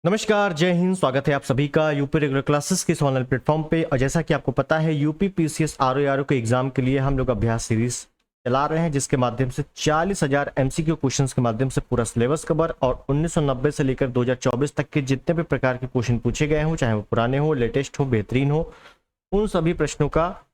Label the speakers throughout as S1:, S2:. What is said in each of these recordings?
S1: नमस्कार, जय हिंद। स्वागत है आप सभी का यूपी रेगुलर क्लासेस के इस ऑनलाइन प्लेटफॉर्म पे। और जैसा कि आपको पता है, यूपी पीसीएस आरओ के एग्जाम के लिए हम लोग अभ्यास सीरीज चला रहे हैं, जिसके माध्यम से 40,000 एमसीक्यू क्वेश्चंस के माध्यम से पूरा सिलेबस कवर और 1990 से लेकर 2024 तक के जितने भी प्रकार के क्वेश्चन पूछे गए हों, चाहे वो पुराने हो, लेटेस्ट हो, बेहतरीन हो, उन सभी प्रश्नों का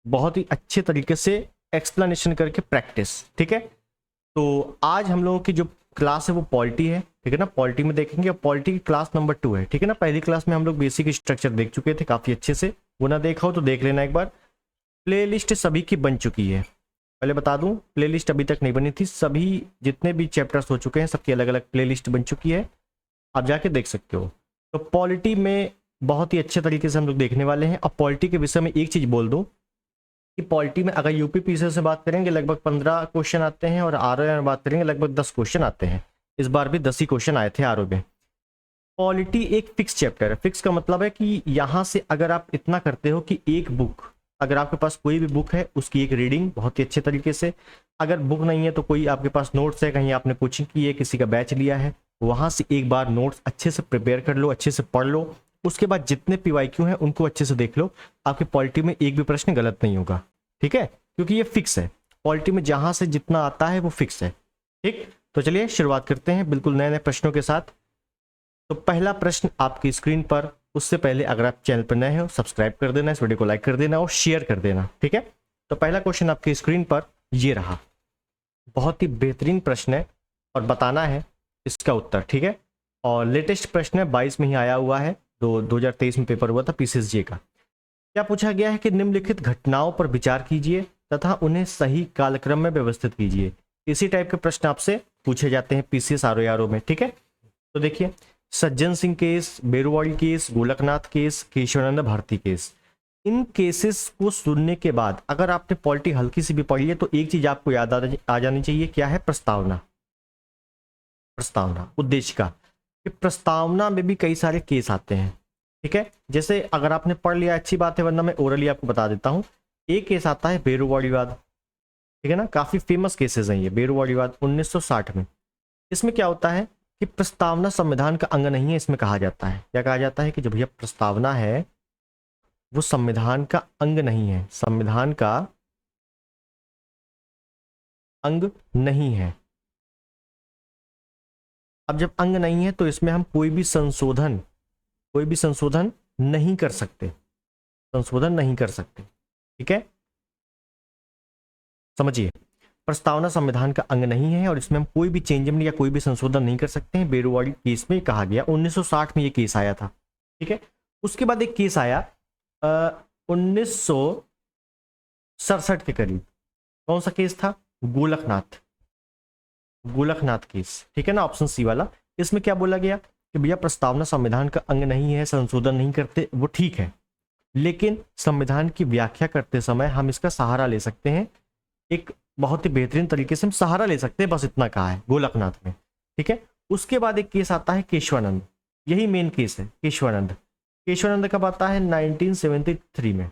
S1: बहुत ही अच्छे तरीके से एक्सप्लेनेशन करके प्रैक्टिस। ठीक है, तो आज हम लोगों की जो क्लास है वो पॉलिटी है। ठीक है ना, पॉलिटी में देखेंगे। पॉलिटी की क्लास नंबर 2 है। ठीक है ना, पहली क्लास में हम लोग बेसिक स्ट्रक्चर देख चुके थे काफी अच्छे से। वो ना देखा हो तो देख लेना एक बार। प्लेलिस्ट सभी की बन चुकी है। पहले बता दूं, प्लेलिस्ट अभी तक नहीं बनी थी। सभी जितने भी चैप्टर्स हो चुके हैं, सबकी अलग अलग प्लेलिस्ट बन चुकी है, आप जाके देख सकते हो। तो पॉलिटी में बहुत ही अच्छे तरीके से हम लोग देखने वाले हैं। अब पॉलिटी के विषय में एक चीज बोल दूं कि पॉलिटी में अगर यूपी पीसीएस से बात करेंगे लगभग 15 क्वेश्चन आते हैं, और आरओ में बात करेंगे लगभग 10 क्वेश्चन आते हैं। इस बार भी 10 ही क्वेश्चन आए थे आरओ में। पॉलिटी एक फिक्स चैप्टर है। फिक्स का मतलब है कि यहाँ से अगर आप इतना करते हो कि एक बुक, अगर आपके पास कोई भी बुक है उसकी एक रीडिंग बहुत ही अच्छे तरीके से, अगर बुक नहीं है तो कोई आपके पास नोट्स है, कहीं आपने कोचिंग की है, किसी का बैच लिया है, वहाँ से एक बार नोट्स अच्छे से प्रिपेयर कर लो, अच्छे से पढ़ लो। उसके बाद जितने पीवाईक्यू हैं उनको अच्छे से देख लो। आपकी पॉलिटी में एक भी प्रश्न गलत नहीं होगा। ठीक है, क्योंकि ये फिक्स है। पॉलिटी में जहां से जितना आता है वो फिक्स है। ठीक, तो चलिए शुरुआत करते हैं बिल्कुल नए नए प्रश्नों के साथ। तो पहला प्रश्न आपकी स्क्रीन पर। उससे पहले अगर आप चैनल पर नए हो, सब्सक्राइब कर देना, इस वीडियो को लाइक कर देना और शेयर कर देना। ठीक है, तो पहला क्वेश्चन आपकी स्क्रीन पर ये रहा। बहुत ही बेहतरीन प्रश्न है और बताना है इसका उत्तर। ठीक है, और लेटेस्ट प्रश्न है, 22 में ही आया हुआ है। 2023 में पेपर हुआ था पीसीएसजे का। क्या पूछा गया है कि निम्नलिखित घटनाओं पर विचार कीजिए तथा उन्हें सही कालक्रम में व्यवस्थित कीजिए। इसी टाइप के प्रश्न आपसे पूछे जाते हैं पीसीएस आरओ में। ठीक है, तो देखिए, Sajjan Singh case, Berubari case, Golaknath case, Kesavananda Bharati case. इन केसेस को सुनने के बाद अगर आपने पॉलिटी हल्की सी भी पढ़ी है तो एक चीज आपको याद आ जानी चाहिए। क्या है? प्रस्तावना। प्रस्तावना उद्देश्य का, कि प्रस्तावना में भी कई सारे केस आते हैं। ठीक है, जैसे अगर आपने पढ़ लिया अच्छी बात है, वरना मैं ओरली आपको बता देता हूं। एक केस आता है बेरुवाड़ीवाद। ठीक है ना, काफी फेमस केसेस हैं ये। बेरुवाड़ीवाद 1960 में। इसमें क्या होता है कि प्रस्तावना संविधान का अंग नहीं है। इसमें कहा जाता है, क्या कहा जाता है कि जो भैया प्रस्तावना है वो संविधान का अंग नहीं है, संविधान का अंग नहीं है। अब जब अंग नहीं है तो इसमें हम कोई भी संशोधन नहीं कर सकते, संशोधन नहीं कर सकते। ठीक है, समझिए, प्रस्तावना संविधान का अंग नहीं है और इसमें हम कोई भी चेंजमेंट या कोई भी संशोधन नहीं कर सकते हैं। बेरुवाड़ी केस में कहा गया, 1960 में ये केस आया था। ठीक है, उसके बाद एक केस आया 1967 के करीब। कौन सा केस था? गोलकनाथ केस। ठीक है ना, ऑप्शन सी वाला। इसमें क्या बोला गया कि भैया प्रस्तावना संविधान का अंग नहीं है, संशोधन नहीं करते, वो ठीक है, लेकिन संविधान की व्याख्या करते समय हम इसका सहारा ले सकते हैं। एक बहुत ही बेहतरीन तरीके से हम सहारा ले सकते हैं, बस इतना कहा है गोलकनाथ में। ठीक है, उसके बाद एक केस आता है केशवानंद। यही मेन केस है, केशवानंद कब आता है? 1973 में।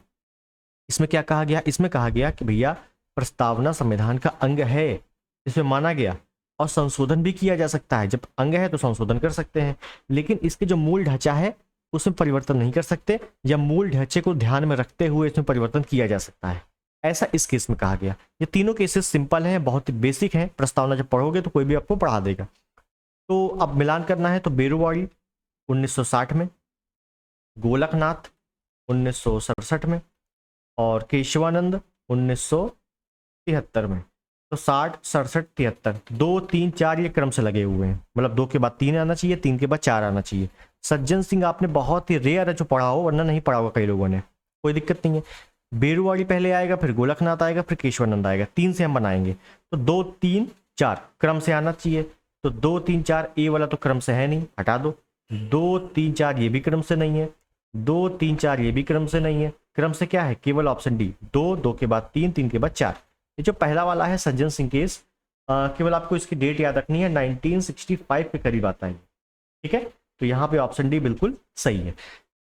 S1: इसमें क्या कहा गया? इसमें कहा गया कि भैया प्रस्तावना संविधान का अंग है, इसमें माना गया, और संशोधन भी किया जा सकता है। जब अंग है तो संशोधन कर सकते हैं, लेकिन इसके जो मूल ढांचा है उसमें परिवर्तन नहीं कर सकते, या मूल ढांचे को ध्यान में रखते हुए इसमें परिवर्तन किया जा सकता है। ऐसा इस केस में कहा गया। ये तीनों केसेस सिंपल हैं, बहुत ही बेसिक हैं। प्रस्तावना जब पढ़ोगे तो कोई भी आपको पढ़ा देगा। तो अब मिलान करना है तो बेरुवाड़ी 1960 में, गोलकनाथ 1967 में, और केशवानंद 1973 में। तो 60, 67, 73, 2, 3, 4 ये क्रम से लगे हुए हैं। मतलब 2 के बाद 3 आना चाहिए, 3 के बाद 4 आना चाहिए। सज्जन सिंह आपने बहुत ही रेयर है जो पढ़ा हो, वरना नहीं पढ़ा होगा कई लोगों ने, कोई दिक्कत नहीं है। बेरुवाड़ी पहले आएगा, फिर गोलकनाथ आएगा, फिर केशवानंद आएगा। 3 से हम बनाएंगे तो 2, 3, 4 क्रम से आना चाहिए। तो 2, 3, 4 ए वाला तो क्रम से है नहीं, हटा दो। 2, 3, 4 ये भी क्रम से नहीं है। 2, 3, 4 ये भी क्रम से नहीं है। क्रम से क्या है? केवल ऑप्शन डी, 2, 2 के बाद 3, 3 के बाद 4। ये जो पहला वाला है सज्जन सिंह केस, केवल आपको इसकी डेट याद रखनी है, 1965 के करीब आता है। ठीक है, तो यहाँ पे ऑप्शन डी बिल्कुल सही है।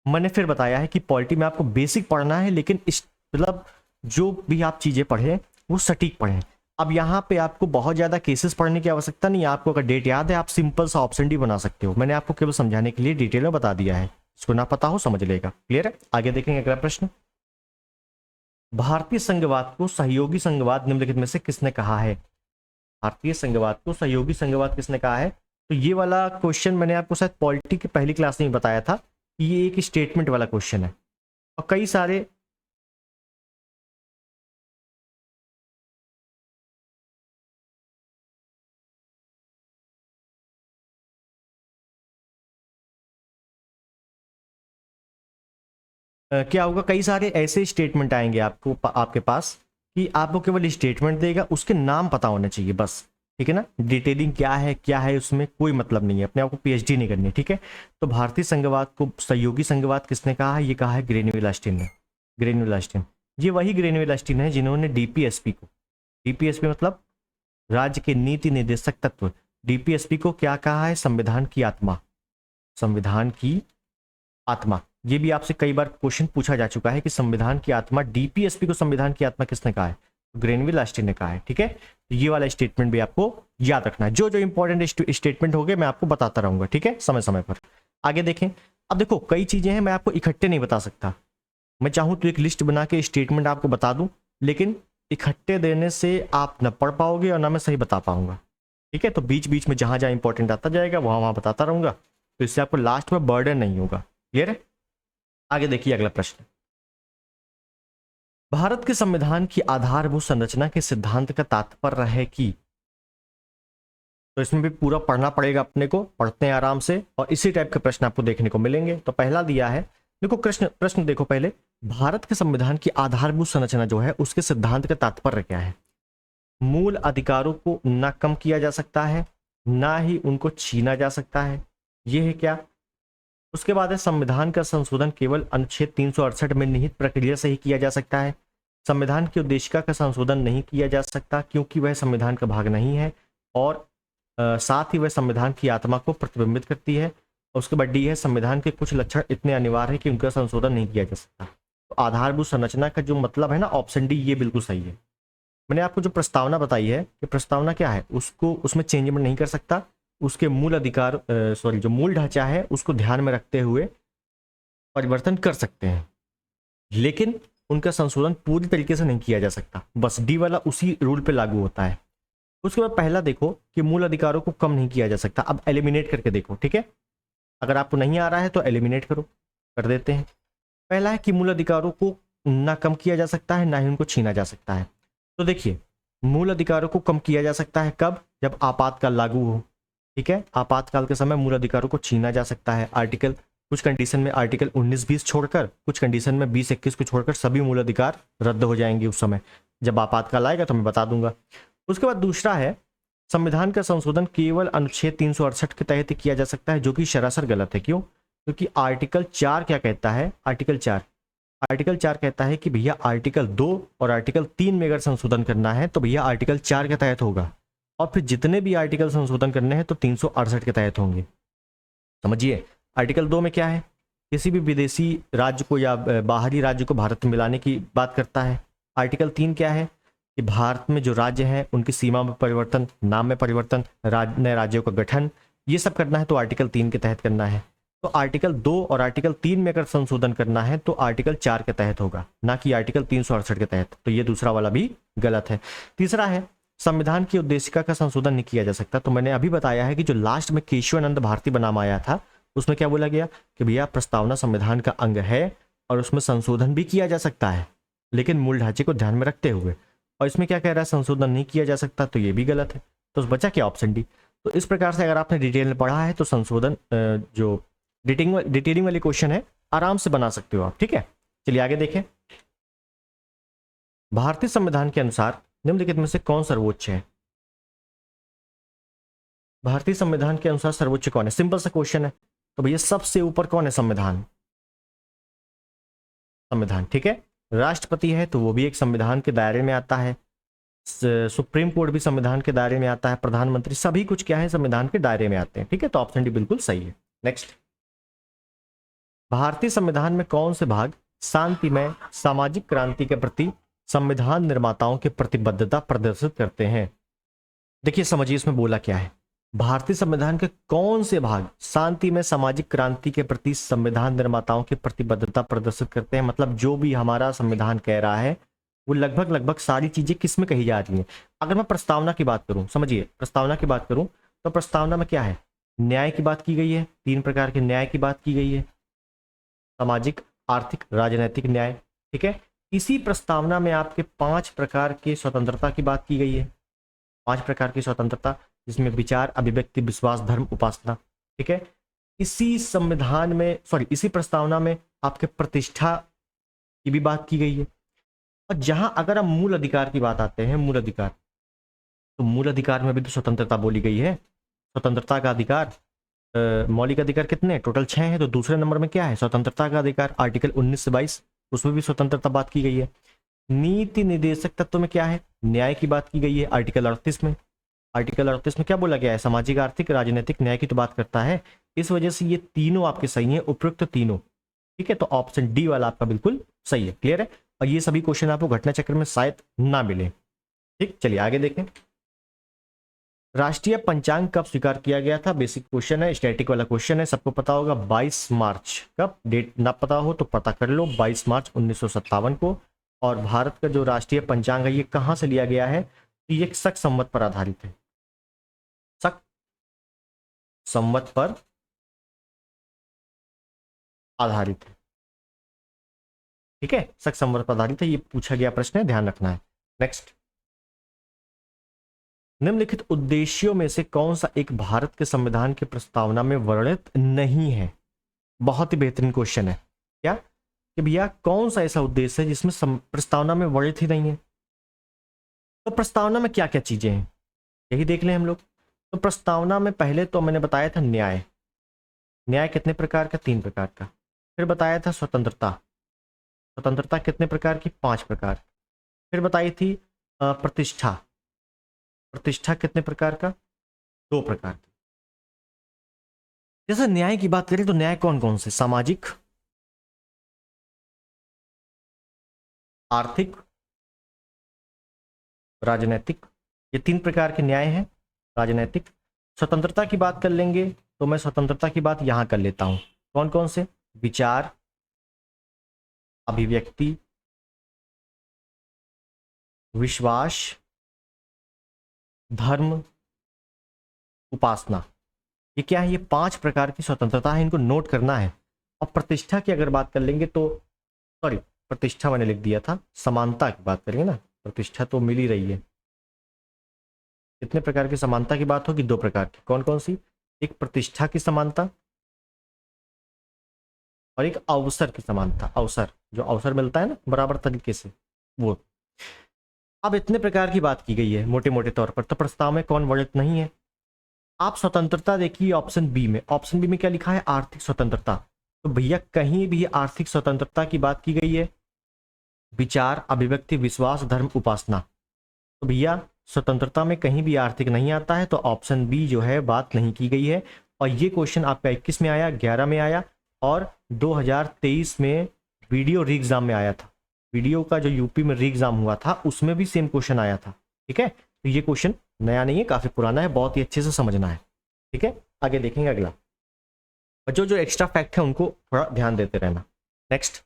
S1: मैंने फिर बताया है कि पॉलिटी में आपको बेसिक पढ़ना है, लेकिन इस मतलब जो भी आप चीजें पढ़ें वो सटीक पढ़ें। अब यहाँ पे आपको बहुत ज़्यादा केसेस पढ़ने की आवश्यकता नहीं है। आपको अगर डेट याद है, आप सिंपल सा ऑप्शन डी बना सकते हो। मैंने आपको केवल समझाने के लिए डिटेल में बता दिया है, इसको ना पता हो समझ लेगा। क्लियर है? आगे देखेंगे अगला प्रश्न। भारतीय संघवाद को सहयोगी संघवाद निम्नलिखित में से किसने कहा है? भारतीय संघवाद को सहयोगी संघवाद किसने कहा है? तो ये वाला क्वेश्चन मैंने आपको शायद पॉलिटी की पहली क्लास में बताया था कि ये एक स्टेटमेंट वाला क्वेश्चन है और कई सारे क्या होगा, कई सारे ऐसे स्टेटमेंट आएंगे आपको आपके पास कि आपको केवल स्टेटमेंट देगा, उसके नाम पता होने चाहिए बस। ठीक है ना? डिटेलिंग क्या है उसमें कोई मतलब नहीं है, अपने आप को पीएचडी नहीं करनी। ठीक है? तो भारतीय संघवाद को सहयोगी संघवाद किसने कहा है? ये कहा है ग्रेनविल ऑस्टिन ने। ग्रेनविल ऑस्टिन, ये वही ग्रेनविल ऑस्टिन है जिन्होंने डीपीएसपी को, डीपीएसपी मतलब राज्य के नीति निर्देशक तत्व, डीपीएसपी को क्या कहा है? संविधान की आत्मा। संविधान की आत्मा, ये भी आपसे कई बार क्वेश्चन पूछा जा चुका है कि संविधान की आत्मा, डीपीएसपी को संविधान की आत्मा किसने कहा है? ग्रेनविल ऑस्टिन ने कहा है। ठीक है? तो ये वाला स्टेटमेंट भी आपको याद रखना है। जो जो इंपॉर्टेंट स्टेटमेंट हो गए मैं आपको बताता रहूंगा। ठीक है? समय समय पर। आगे देखें। अब देखो कई चीजें हैं, मैं आपको इकट्ठे नहीं बता सकता। मैं चाहूं तो एक लिस्ट बना के स्टेटमेंट आपको बता दूं, लेकिन इकट्ठे देने से आप न पढ़ पाओगे और ना मैं सही बता पाऊंगा। ठीक है? तो बीच बीच में जहां जहां इंपॉर्टेंट आता जाएगा वहां वहां बताता रहूंगा, तो इससे आपको लास्ट में बर्डन नहीं होगा। क्लियर है? आगे देखिए अगला प्रश्न। भारत के संविधान की आधारभूत संरचना के सिद्धांत का तात्पर्य है कि, तो इसमें भी पूरा पढ़ना पड़ेगा अपने को, पढ़ते हैं आराम से और इसी टाइप के प्रश्न आपको देखने को मिलेंगे। तो पहला दिया है, देखो प्रश्न देखो पहले, भारत के संविधान की आधारभूत संरचना जो है उसके सिद्धांत का तात्पर्य क्या है? मूल अधिकारों को ना कम किया जा सकता है, ना ही उनको छीना जा सकता है, ये है क्या? उसके बाद है संविधान का संशोधन केवल अनुच्छेद 368 में निहित प्रक्रिया से ही किया जा सकता है। संविधान की उद्देशिका का संशोधन नहीं किया जा सकता क्योंकि वह संविधान का भाग नहीं है और साथ ही वह संविधान की आत्मा को प्रतिबिंबित करती है। और उसके बाद डी है, संविधान के कुछ लक्षण इतने अनिवार्य है कि उनका संशोधन नहीं किया जा सकता। तो आधारभूत संरचना का जो मतलब है ना, ऑप्शन डी ये बिल्कुल सही है। मैंने आपको जो प्रस्तावना बताई है कि प्रस्तावना क्या है, उसको उसमें चेंजमेंट नहीं कर सकता, उसके मूल अधिकार जो मूल ढांचा है उसको ध्यान में रखते हुए परिवर्तन कर सकते हैं, लेकिन उनका संशोधन पूरी तरीके से नहीं किया जा सकता। बस डी वाला उसी रूल पे लागू होता है। उसके बाद पहला देखो कि मूल अधिकारों को कम नहीं किया जा सकता। अब एलिमिनेट करके देखो। ठीक है? अगर आपको नहीं आ रहा है तो एलिमिनेट करो, कर देते हैं। पहला है कि मूल अधिकारों को ना कम किया जा सकता है, ना ही उनको छीना जा सकता है। तो देखिए, मूल अधिकारों को कम किया जा सकता है कब? जब आपातकाल लागू हो। ठीक है? आपातकाल के समय मूल अधिकारों को छीना जा सकता है। आर्टिकल, कुछ कंडीशन में आर्टिकल 19-20 छोड़कर, कुछ कंडीशन में 20-21 को छोड़कर सभी मूल अधिकार रद्द हो जाएंगे उस समय। जब आपातकाल आएगा तो मैं बता दूंगा। उसके बाद दूसरा है, संविधान का संशोधन केवल अनुच्छेद 368 के तहत किया जा सकता है, जो कि सरासर गलत है। क्यों? क्योंकि आर्टिकल 4 क्या कहता है? आर्टिकल 4 कहता है कि भैया आर्टिकल 2 और आर्टिकल 3 में अगर संशोधन करना है तो भैया आर्टिकल 4 के तहत होगा, और फिर जितने भी आर्टिकल संशोधन करने हैं तो 368 के तहत होंगे। समझिए, आर्टिकल 2 में क्या है? किसी भी विदेशी राज्य को या बाहरी राज्य को भारत में मिलाने की बात करता है। आर्टिकल 3 क्या है? कि भारत में जो राज्य हैं उनकी सीमा में परिवर्तन, नाम में परिवर्तन, नए राज्यों का गठन, ये सब करना है तो आर्टिकल 3 के तहत करना है। तो आर्टिकल 2 और आर्टिकल 3 में अगर संशोधन करना है तो आर्टिकल 4 के तहत होगा, ना कि आर्टिकल 368 के तहत। तो ये दूसरा वाला भी गलत है। तीसरा है, संविधान की उद्देशिका का संशोधन नहीं किया जा सकता। तो मैंने अभी बताया है कि जो लास्ट में केशवानंद भारती बनाम आया था उसमें क्या बोला गया कि भैया प्रस्तावना संविधान का अंग है और उसमें संशोधन भी किया जा सकता है, लेकिन मूल ढांचे को ध्यान में रखते हुए। और इसमें क्या कह रहा है? संशोधन नहीं किया जा सकता, तो ये भी गलत है। तो बचा क्या? Option D. तो इस प्रकार से अगर आपने डिटेल में पढ़ा है तो संशोधन जो डिटेलिंग वाली क्वेश्चन है आराम से बना सकते हो आप। ठीक है? चलिए आगे देखें। भारतीय संविधान के अनुसार निम्नलिखित में से कौन सर्वोच्च है? भारतीय संविधान के अनुसार सर्वोच्च कौन है? सिंपल सा क्वेश्चन है। तो भैया सबसे ऊपर कौन है? संविधान। संविधान। ठीक है? राष्ट्रपति है तो वो भी एक संविधान के दायरे में आता है। सुप्रीम कोर्ट भी संविधान के दायरे में आता है। प्रधानमंत्री, सभी कुछ क्या है? संविधान के दायरे में आते हैं। ठीक है? तो ऑप्शन डी बिल्कुल सही है। नेक्स्ट, भारतीय संविधान में कौन से भाग शांतिमय सामाजिक क्रांति के प्रति संविधान निर्माताओं की प्रतिबद्धता प्रदर्शित करते हैं। देखिए समझिए इसमें बोला क्या है। भारतीय संविधान के कौन से भाग शांति में सामाजिक क्रांति के प्रति संविधान निर्माताओं की प्रतिबद्धता प्रदर्शित करते हैं। मतलब जो भी हमारा संविधान कह रहा है वो लगभग लगभग सारी चीजें किस में कही जा रही हैं। अगर मैं प्रस्तावना की बात करूं, समझिए प्रस्तावना की बात करूं तो प्रस्तावना में क्या है, न्याय की बात की गई है, 3 प्रकार के न्याय की बात की गई है, सामाजिक, आर्थिक, राजनीतिक न्याय। ठीक है, इसी प्रस्तावना में आपके 5 प्रकार के स्वतंत्रता की बात की गई है, 5 प्रकार की स्वतंत्रता, जिसमें विचार, अभिव्यक्ति, विश्वास, धर्म, उपासना। ठीक है, इसी संविधान में इसी प्रस्तावना में आपके प्रतिष्ठा की भी बात की गई है। और जहां अगर हम मूल अधिकार की बात आते हैं, मूल अधिकार, तो मूल अधिकार में भी तो स्वतंत्रता बोली गई है। स्वतंत्रता का अधिकार, मौलिक अधिकार कितने, टोटल 6 है, तो दूसरे नंबर में क्या है, स्वतंत्रता का अधिकार, आर्टिकल 19 से 22, उसमें भी स्वतंत्रता बात की गई है। नीति निर्देशक तत्व में क्या है, न्याय की बात की गई है, आर्टिकल 38 में। आर्टिकल 38 में क्या बोला गया है, सामाजिक, आर्थिक, राजनीतिक न्याय की तो बात करता है। इस वजह से ये तीनों आपके सही हैं, उपयुक्त तीनों। ठीक है, तो ऑप्शन डी वाला आपका बिल्कुल सही है। क्लियर है। और ये सभी क्वेश्चन आपको घटना चक्र में शायद ना मिले। ठीक, चलिए आगे देखें। राष्ट्रीय पंचांग कब स्वीकार किया गया था, बेसिक क्वेश्चन है, स्टैटिक वाला क्वेश्चन है, सबको पता होगा। 22 मार्च, कब, डेट ना पता हो तो पता कर लो, 22 मार्च 1957 को। और भारत का जो राष्ट्रीय पंचांग है ये कहां से लिया गया है, तो ये शक संवत पर आधारित है, शक संवत पर आधारित है। ठीक है, शक संवत पर आधारित है, ये पूछा गया प्रश्न है, ध्यान रखना है। नेक्स्ट, निम्नलिखित उद्देश्यों में से कौन सा एक भारत के संविधान की प्रस्तावना में वर्णित नहीं है। बहुत ही बेहतरीन क्वेश्चन है। क्या कि भैया कौन सा ऐसा उद्देश्य है जिसमें प्रस्तावना में वर्णित ही नहीं है। तो प्रस्तावना में क्या क्या चीजें हैं यही देख लें हम लोग। तो प्रस्तावना में पहले तो मैंने बताया था न्याय, न्याय कितने प्रकार का, 3 प्रकार का। फिर बताया था स्वतंत्रता, स्वतंत्रता कितने प्रकार की, 5 प्रकार। फिर बताई थी प्रतिष्ठा, प्रतिष्ठा कितने प्रकार का, 2 प्रकार की। जैसे न्याय की बात करें तो न्याय कौन कौन से, सामाजिक, आर्थिक, राजनैतिक, ये 3 प्रकार के न्याय हैं, राजनैतिक। स्वतंत्रता की बात कर लेंगे तो मैं स्वतंत्रता की बात यहां कर लेता हूं, कौन कौन से, विचार, अभिव्यक्ति, विश्वास, धर्म, उपासना। ये क्या है, ये 5 प्रकार की स्वतंत्रता है, इनको नोट करना है। और प्रतिष्ठा की अगर बात कर लेंगे तो प्रतिष्ठा मैंने लिख दिया था, समानता की बात करेंगे ना, प्रतिष्ठा तो मिल ही रही है। कितने प्रकार की समानता की बात होगी, 2 प्रकार की। कौन कौन सी, एक प्रतिष्ठा की समानता और एक अवसर की समानता, अवसर जो अवसर मिलता है ना बराबर तरीके से, वो। अब इतने प्रकार की बात की गई है मोटे मोटे तौर पर, तो प्रस्ताव में कौन वर्णित नहीं है। आप स्वतंत्रता देखिए ऑप्शन बी में, ऑप्शन बी में क्या लिखा है, आर्थिक स्वतंत्रता। तो भैया कहीं भी आर्थिक स्वतंत्रता की बात की गई है, विचार, अभिव्यक्ति, विश्वास, धर्म, उपासना। तो भैया स्वतंत्रता में कहीं भी आर्थिक नहीं आता है, तो ऑप्शन बी जो है बात नहीं की गई है। और ये क्वेश्चन आपका 21 में आया, 11 में आया, और 2023 में वीडियो री एग्जाम में आया था। वीडियो का जो यूपी में री एग्जाम हुआ था उसमें भी सेम क्वेश्चन आया था। ठीक है, तो ये क्वेश्चन नया नहीं है, काफी पुराना है, बहुत ही अच्छे से समझना है। ठीक है, आगे देखेंगे अगला, और जो जो एक्स्ट्रा फैक्ट है उनको थोड़ा ध्यान देते रहना। नेक्स्ट,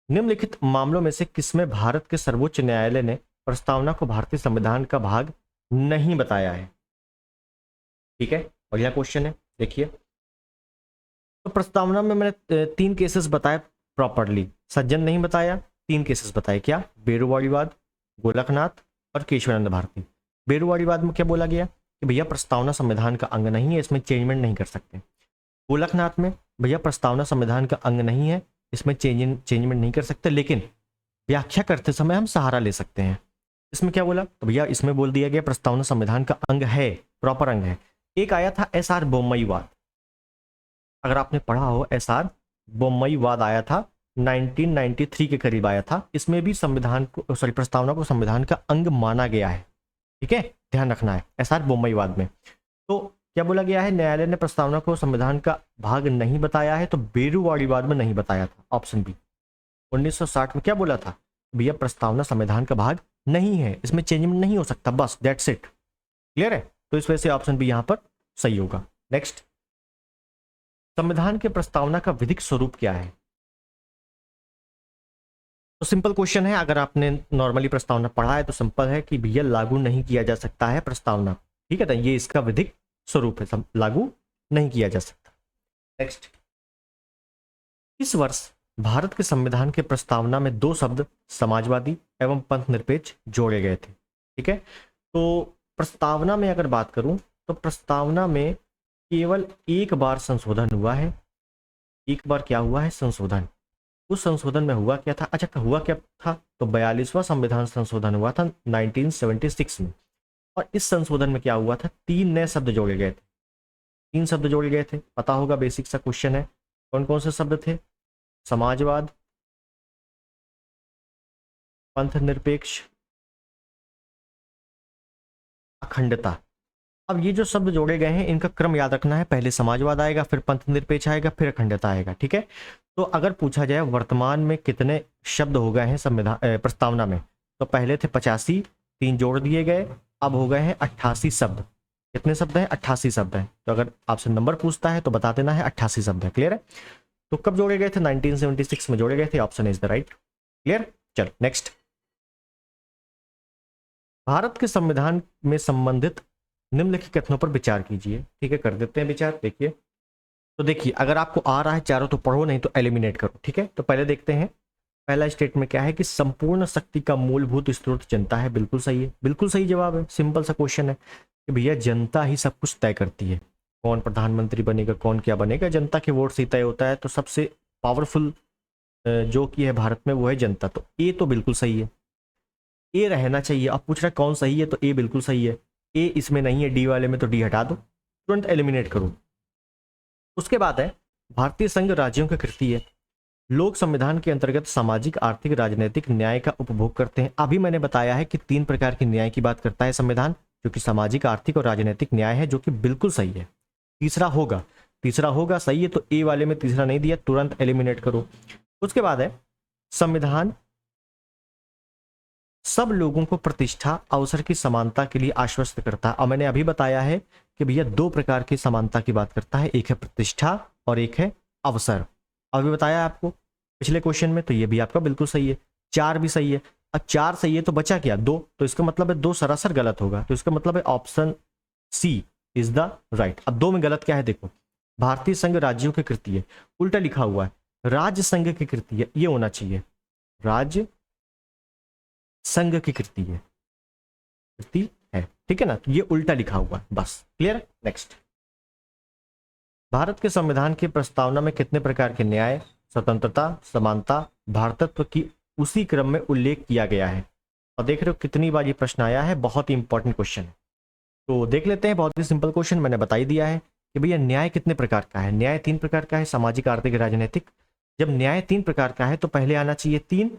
S1: निम्नलिखित मामलों में से किसमें भारत के सर्वोच्च न्यायालय ने प्रस्तावना को भारतीय संविधान का भाग नहीं बताया है। ठीक है, अगला क्वेश्चन है, देखिए। तो प्रस्तावना में मैंने 3 केसेस बताए प्रॉपरली, सज्जन नहीं बताया, 3 केसेस बताए, क्या, बेरुवाड़ीवाद, गोलकनाथ और केशवानंद भारती। बेरुवाड़ीवाद में क्या बोला गया कि भैया प्रस्तावना संविधान का अंग नहीं है, इसमें चेंजमेंट नहीं कर सकते। गोलकनाथ में भैया प्रस्तावना संविधान का अंग नहीं है, इसमें चेंजमेंट नहीं कर सकते, लेकिन व्याख्या करते समय हम सहारा ले सकते हैं। इसमें क्या बोला, तो भैया इसमें बोल दिया गया प्रस्तावना संविधान का अंग है, प्रॉपर अंग है। एक आया था एसआर बोम्मईवाद, अगर आपने पढ़ा हो, एसआर बोम्मईवाद आया था 1993 के करीब आया था। इसमें भी संविधान को प्रस्तावना को संविधान का अंग माना गया है। ठीक है, ध्यान रखना है, एसआर बोम्मईवाद में। तो क्या बोला गया है, न्यायालय ने प्रस्तावना को संविधान का भाग नहीं बताया है, तो बेरुवाड़ीवाद में नहीं बताया था, ऑप्शन बी। 1960 में क्या बोला था, भैया प्रस्तावना संविधान का भाग नहीं है, इसमें चेंजमेंट नहीं हो सकता, बस दैट्स इट। क्लियर है? तो इस वजह से ऑप्शन बी यहां पर सही होगा। नेक्स्ट, संविधान के प्रस्तावना का विधिक स्वरूप क्या है? तो सिंपल क्वेश्चन है, अगर आपने नॉर्मली प्रस्तावना पढ़ा है तो सिंपल है कि भैया लागू नहीं किया जा सकता है प्रस्तावना। ठीक है, तो ये इसका विधिक स्वरूप है, लागू नहीं किया जा सकता। नेक्स्ट, इस वर्ष भारत के संविधान के प्रस्तावना में 2 शब्द समाजवादी एवं पंथ निरपेक्ष जोड़े गए थे। ठीक है, तो प्रस्तावना में अगर बात करूं तो प्रस्तावना में केवल एक बार संशोधन हुआ है। एक बार क्या हुआ है? संशोधन। उस संशोधन में हुआ क्या था? अच्छा, हुआ क्या था? तो 42वां संविधान संशोधन हुआ था 1976 में, और इस संशोधन में क्या हुआ था? 3 नए शब्द जोड़े गए थे। 3 शब्द जोड़े गए थे, पता होगा, बेसिक सा क्वेश्चन है। कौन कौन से शब्द थे? समाजवाद, पंथ निरपेक्ष, अखंडता। अब ये जो शब्द जोड़े गए हैं इनका क्रम याद रखना है, पहले समाजवाद आएगा, फिर पंथ निरपेक्ष आएगा, फिर अखंडता आएगा। ठीक है, तो अगर पूछा जाए वर्तमान में कितने शब्द हो गए हैं संविधान प्रस्तावना में, तो पहले थे 85, 3 जोड़ दिए गए, अब हो गए हैं 88 शब्द। कितने शब्द हैं? 88 शब्द हैं। तो अगर आपसे नंबर पूछता है तो बता देना है 88 शब्द है। क्लियर है? तो कब जोड़े गए थे? 1976 में जोड़े गए थे। Option is the right. Clear? चलो नेक्स्ट, भारत के संविधान में संबंधित निम्नलिखित कथनों पर विचार कीजिए। ठीक है, कर देते हैं विचार। देखिए, तो देखिए, अगर आपको आ रहा है चारों तो पढ़ो, नहीं तो एलिमिनेट करो। ठीक है, तो पहले देखते हैं। पहला स्टेटमेंट क्या है कि संपूर्ण शक्ति का मूलभूत स्रोत जनता है। बिल्कुल सही है, बिल्कुल सही जवाब है। सिंपल सा क्वेश्चन है कि भैया जनता ही सब कुछ तय करती है, कौन प्रधानमंत्री बनेगा, कौन क्या बनेगा, जनता के वोट से तय होता है। तो सबसे पावरफुल जो की है भारत में वो है जनता। तो ए तो बिल्कुल सही है, ए रहना चाहिए। अब पूछ रहा है कौन सही है, तो ए बिल्कुल सही है। ए इसमें नहीं है, डी वाले में, तो डी हटा दो, तुरंत एलिमिनेट करो। उसके बाद है भारतीय संघ राज्यों की कृति है। लोग संविधान के अंतर्गत सामाजिक, आर्थिक, राजनीतिक न्याय का उपभोग करते हैं। अभी मैंने बताया है कि 3 प्रकार के न्याय की बात करता है संविधान, जो कि सामाजिक, आर्थिक और राजनीतिक न्याय है, जो कि बिल्कुल सही है। तीसरा होगा सही है, तो ए वाले में तीसरा नहीं दिया, तुरंत एलिमिनेट करो। उसके बाद है संविधान सब लोगों को प्रतिष्ठा, अवसर की समानता के लिए आश्वस्त करता है। और मैंने अभी बताया है कि भैया 2 प्रकार की समानता की बात करता है, एक है प्रतिष्ठा और एक है अवसर। अभी बताया आपको पिछले क्वेश्चन में, तो ये भी आपका बिल्कुल सही है। 4 भी सही है, और 4 सही है तो बचा क्या? 2। तो इसका मतलब है 2 सरासर गलत होगा, तो इसका मतलब है option C is the right. अब 2 में गलत क्या है? देखो, भारतीय संघ राज्यों की कृति है, उल्टा लिखा हुआ है, राज्य संघ की कृति है, ये होना चाहिए, राज्य संघ की कृति है, कृति है। ठीक है ना, तो ये उल्टा लिखा हुआ है, बस। क्लियर? नेक्स्ट, भारत के संविधान की प्रस्तावना में कितने प्रकार के न्याय, स्वतंत्रता, समानता, भारतत्व की उसी क्रम में उल्लेख किया गया है? और देख रहे हो कितनी बार ये प्रश्न आया है, बहुत ही इंपॉर्टेंट क्वेश्चन है। तो देख लेते हैं, बहुत ही सिंपल क्वेश्चन, मैंने बता ही दिया है कि भैया न्याय कितने प्रकार का है। न्याय 3 प्रकार का है, सामाजिक, आर्थिक, राजनीतिक। जब न्याय 3 प्रकार का है तो पहले आना चाहिए 3,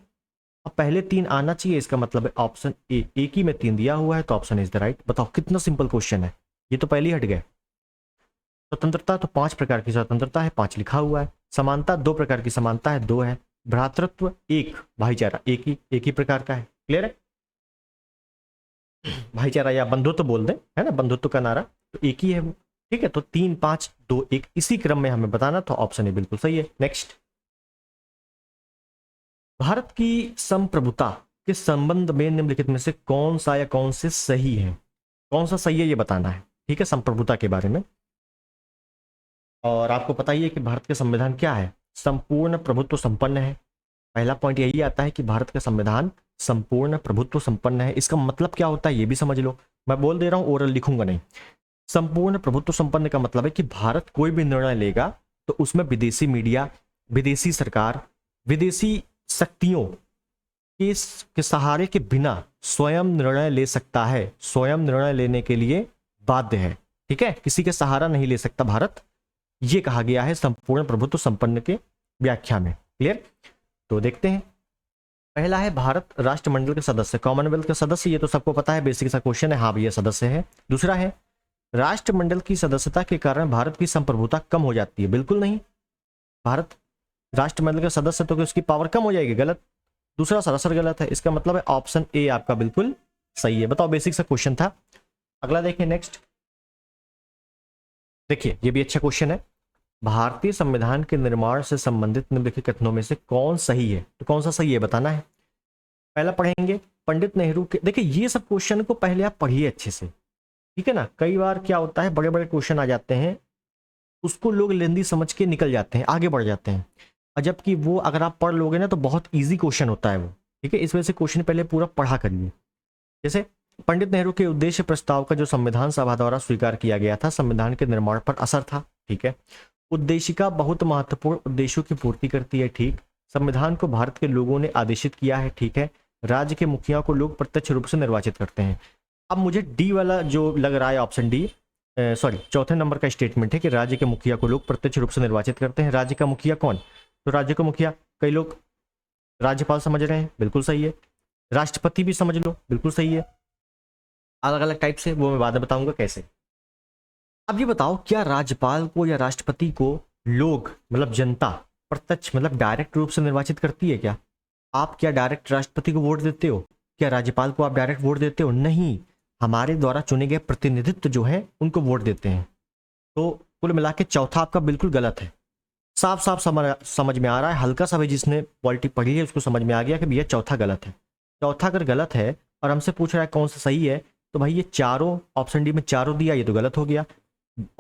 S1: अब पहले 3 आना चाहिए, इसका मतलब है ऑप्शन ए। एक ही में 3 दिया हुआ है, तो ऑप्शन इज द राइट। बताओ कितना सिंपल क्वेश्चन है, ये तो पहले ही हट गए। स्वतंत्रता तो 5 प्रकार की स्वतंत्रता है, 5 लिखा हुआ है। समानता 2 प्रकार की समानता है, 2 है। भ्रातृत्व 1, भाईचारा एक ही प्रकार का है। क्लियर है? भाईचारा या बंधुत्व बोल दें, है ना, बंधुत्व का नारा, तो एक ही है वो। ठीक है, तो 3, 5, 2, 1 इसी क्रम में हमें बताना, तो ऑप्शन ए बिल्कुल सही है। नेक्स्ट, भारत की संप्रभुता के संबंध में निम्नलिखित में से कौन सा या कौन से सही है? कौन सा सही है ये बताना है। ठीक है, संप्रभुता के बारे में। और आपको पता ही है कि भारत का संविधान क्या है, संपूर्ण प्रभुत्व संपन्न है। पहला पॉइंट यही आता है कि भारत का संविधान संपूर्ण प्रभुत्व संपन्न है। इसका मतलब क्या होता है ये भी समझ लो, मैं बोल दे रहा हूं, ओरल लिखूंगा नहीं। संपूर्ण प्रभुत्व संपन्न का मतलब है कि भारत कोई भी निर्णय लेगा तो उसमें विदेशी मीडिया, विदेशी सरकार, विदेशी शक्तियों के सहारे के बिना स्वयं निर्णय ले सकता है, स्वयं निर्णय लेने के लिए बाध्य है। ठीक है, किसी के सहारा नहीं ले सकता भारत, ये कहा गया है संपूर्ण प्रभुत्व संपन्न के व्याख्या में। क्लियर? तो देखते हैं, पहला है भारत राष्ट्रमंडल के सदस्य, कॉमनवेल्थ के सदस्य, ये तो सबको पता है, बेसिक सा क्वेश्चन है, हाँ भैया सदस्य है। दूसरा है राष्ट्रमंडल की सदस्यता के कारण भारत की संप्रभुता कम हो जाती है। बिल्कुल नहीं, भारत राष्ट्रमंडल का सदस्य तो उसकी पावर कम हो जाएगी, गलत। दूसरा सरासर गलत है। इसका मतलब है ऑप्शन ए आपका बिल्कुल सही है। बताओ, बेसिक सा क्वेश्चन था। अगला देखिए नेक्स्ट। देखिए ये भी अच्छा क्वेश्चन है। भारतीय संविधान के निर्माण से संबंधित निम्नलिखित कथनों में से कौन सही है? तो कौन सा सही है बताना है। पहला पढ़ेंगे पंडित नेहरू के। देखिए ये सब क्वेश्चन को पहले आप पढ़िए अच्छे से, ठीक है ना। कई बार क्या होता है, बड़े बड़े क्वेश्चन आ जाते हैं, उसको लोग लेंदी समझ के निकल जाते हैं, आगे बढ़ जाते हैं, और जबकि वो अगर आप पढ़ लोगे ना तो बहुत ईजी क्वेश्चन होता है वो, ठीक है। इस वजह से क्वेश्चन पहले पूरा पढ़ा करिए। जैसे पंडित नेहरू के उद्देश्य प्रस्ताव का जो संविधान सभा द्वारा स्वीकार किया गया था, संविधान के निर्माण पर असर था, ठीक है। उद्देशिका बहुत महत्वपूर्ण उद्देश्यों की पूर्ति करती है, ठीक। संविधान को भारत के लोगों ने आदेशित किया है, ठीक है। राज्य के मुखिया को लोग प्रत्यक्ष रूप से निर्वाचित करते हैं। अब मुझे डी वाला जो लग रहा है ऑप्शन डी, सॉरी चौथे नंबर का स्टेटमेंट है कि राज्य के मुखिया को लोग प्रत्यक्ष रूप से निर्वाचित करते हैं। राज्य का मुखिया कौन? तो राज्य का मुखिया कई लोग राज्यपाल समझ रहे हैं, बिल्कुल सही है। राष्ट्रपति भी समझ लो, बिल्कुल सही है। अलग अलग टाइप से वो मैं बाद में बताऊंगा कैसे। अब ये बताओ, क्या राज्यपाल को या राष्ट्रपति को लोग मतलब जनता प्रत्यक्ष मतलब डायरेक्ट रूप से निर्वाचित करती है क्या? आप क्या डायरेक्ट राष्ट्रपति को वोट देते हो? क्या राज्यपाल को आप डायरेक्ट वोट देते हो? नहीं, हमारे द्वारा चुने गए प्रतिनिधित्व जो है उनको वोट देते हैं। तो कुल मिला के चौथा आपका बिल्कुल गलत है। साफ साफ समझ में आ रहा है, हल्का सा भी जिसने पॉलिटी पढ़ी है उसको समझ में आ गया कि भैया चौथा गलत है। चौथा अगर गलत है और हमसे पूछ रहा है कौन सा सही है, तो भाई ये चारों, ऑप्शन डी में चारों दिया ये तो गलत हो गया,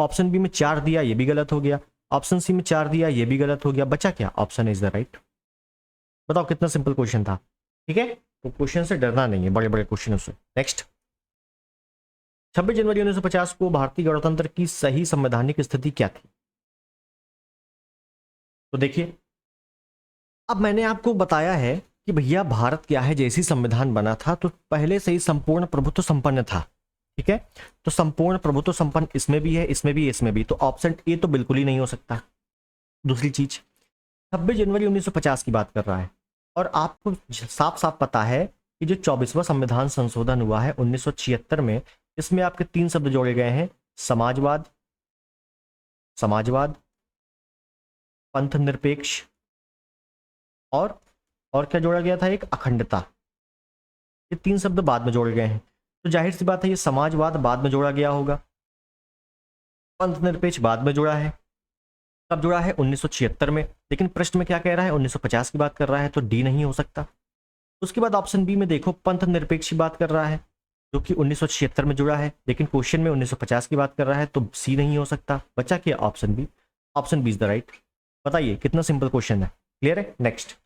S1: ऑप्शन बी में 4 दिया ये भी गलत हो गया, ऑप्शन सी में 4 दिया ये भी गलत हो गया, बचा क्या? Option is the right. बताओ कितना सिंपल क्वेश्चन था, ठीक है। तो क्वेश्चन से डरना नहीं है, बड़े बड़े क्वेश्चन से। नेक्स्ट, 26 जनवरी 1950 को भारतीय गणतंत्र की सही संवैधानिक स्थिति क्या थी? तो देखिए, अब मैंने आपको बताया है कि भैया भारत क्या है, जैसी संविधान बना था तो पहले से ही संपूर्ण प्रभुत्व संपन्न था, ठीक है। तो संपूर्ण प्रभुत्व संपन्न इसमें भी है, इसमें भी, इसमें भी, तो ऑप्शन ए तो बिल्कुल ही नहीं हो सकता। दूसरी चीज, 26 जनवरी 1950 की बात कर रहा है और आपको साफ साफ पता है कि जो 24वां संविधान संशोधन हुआ है 1976 में, इसमें आपके 3 शब्द जोड़े गए हैं, समाजवाद, समाजवाद, पंथ निरपेक्ष और क्या जोड़ा गया था? एक अखंडता। ये 3 शब्द बाद में जोड़े गए हैं, तो जाहिर सी बात है ये समाजवाद बाद में जोड़ा गया होगा, पंथ निरपेक्ष बाद में जुड़ा है। कब जुड़ा है? 1976 में। लेकिन प्रश्न में क्या कह रहा है? 1950 की बात कर रहा है, तो डी नहीं हो सकता। उसके बाद ऑप्शन बी में देखो, पंथ निरपेक्ष की बात कर रहा है जो कि 1976 में जुड़ा है, लेकिन क्वेश्चन में 1950 की बात कर रहा है, तो सी नहीं हो सकता। बचा क्या? Option B. Option B is the right. बताइए कितना सिंपल क्वेश्चन है, क्लियर है। नेक्स्ट,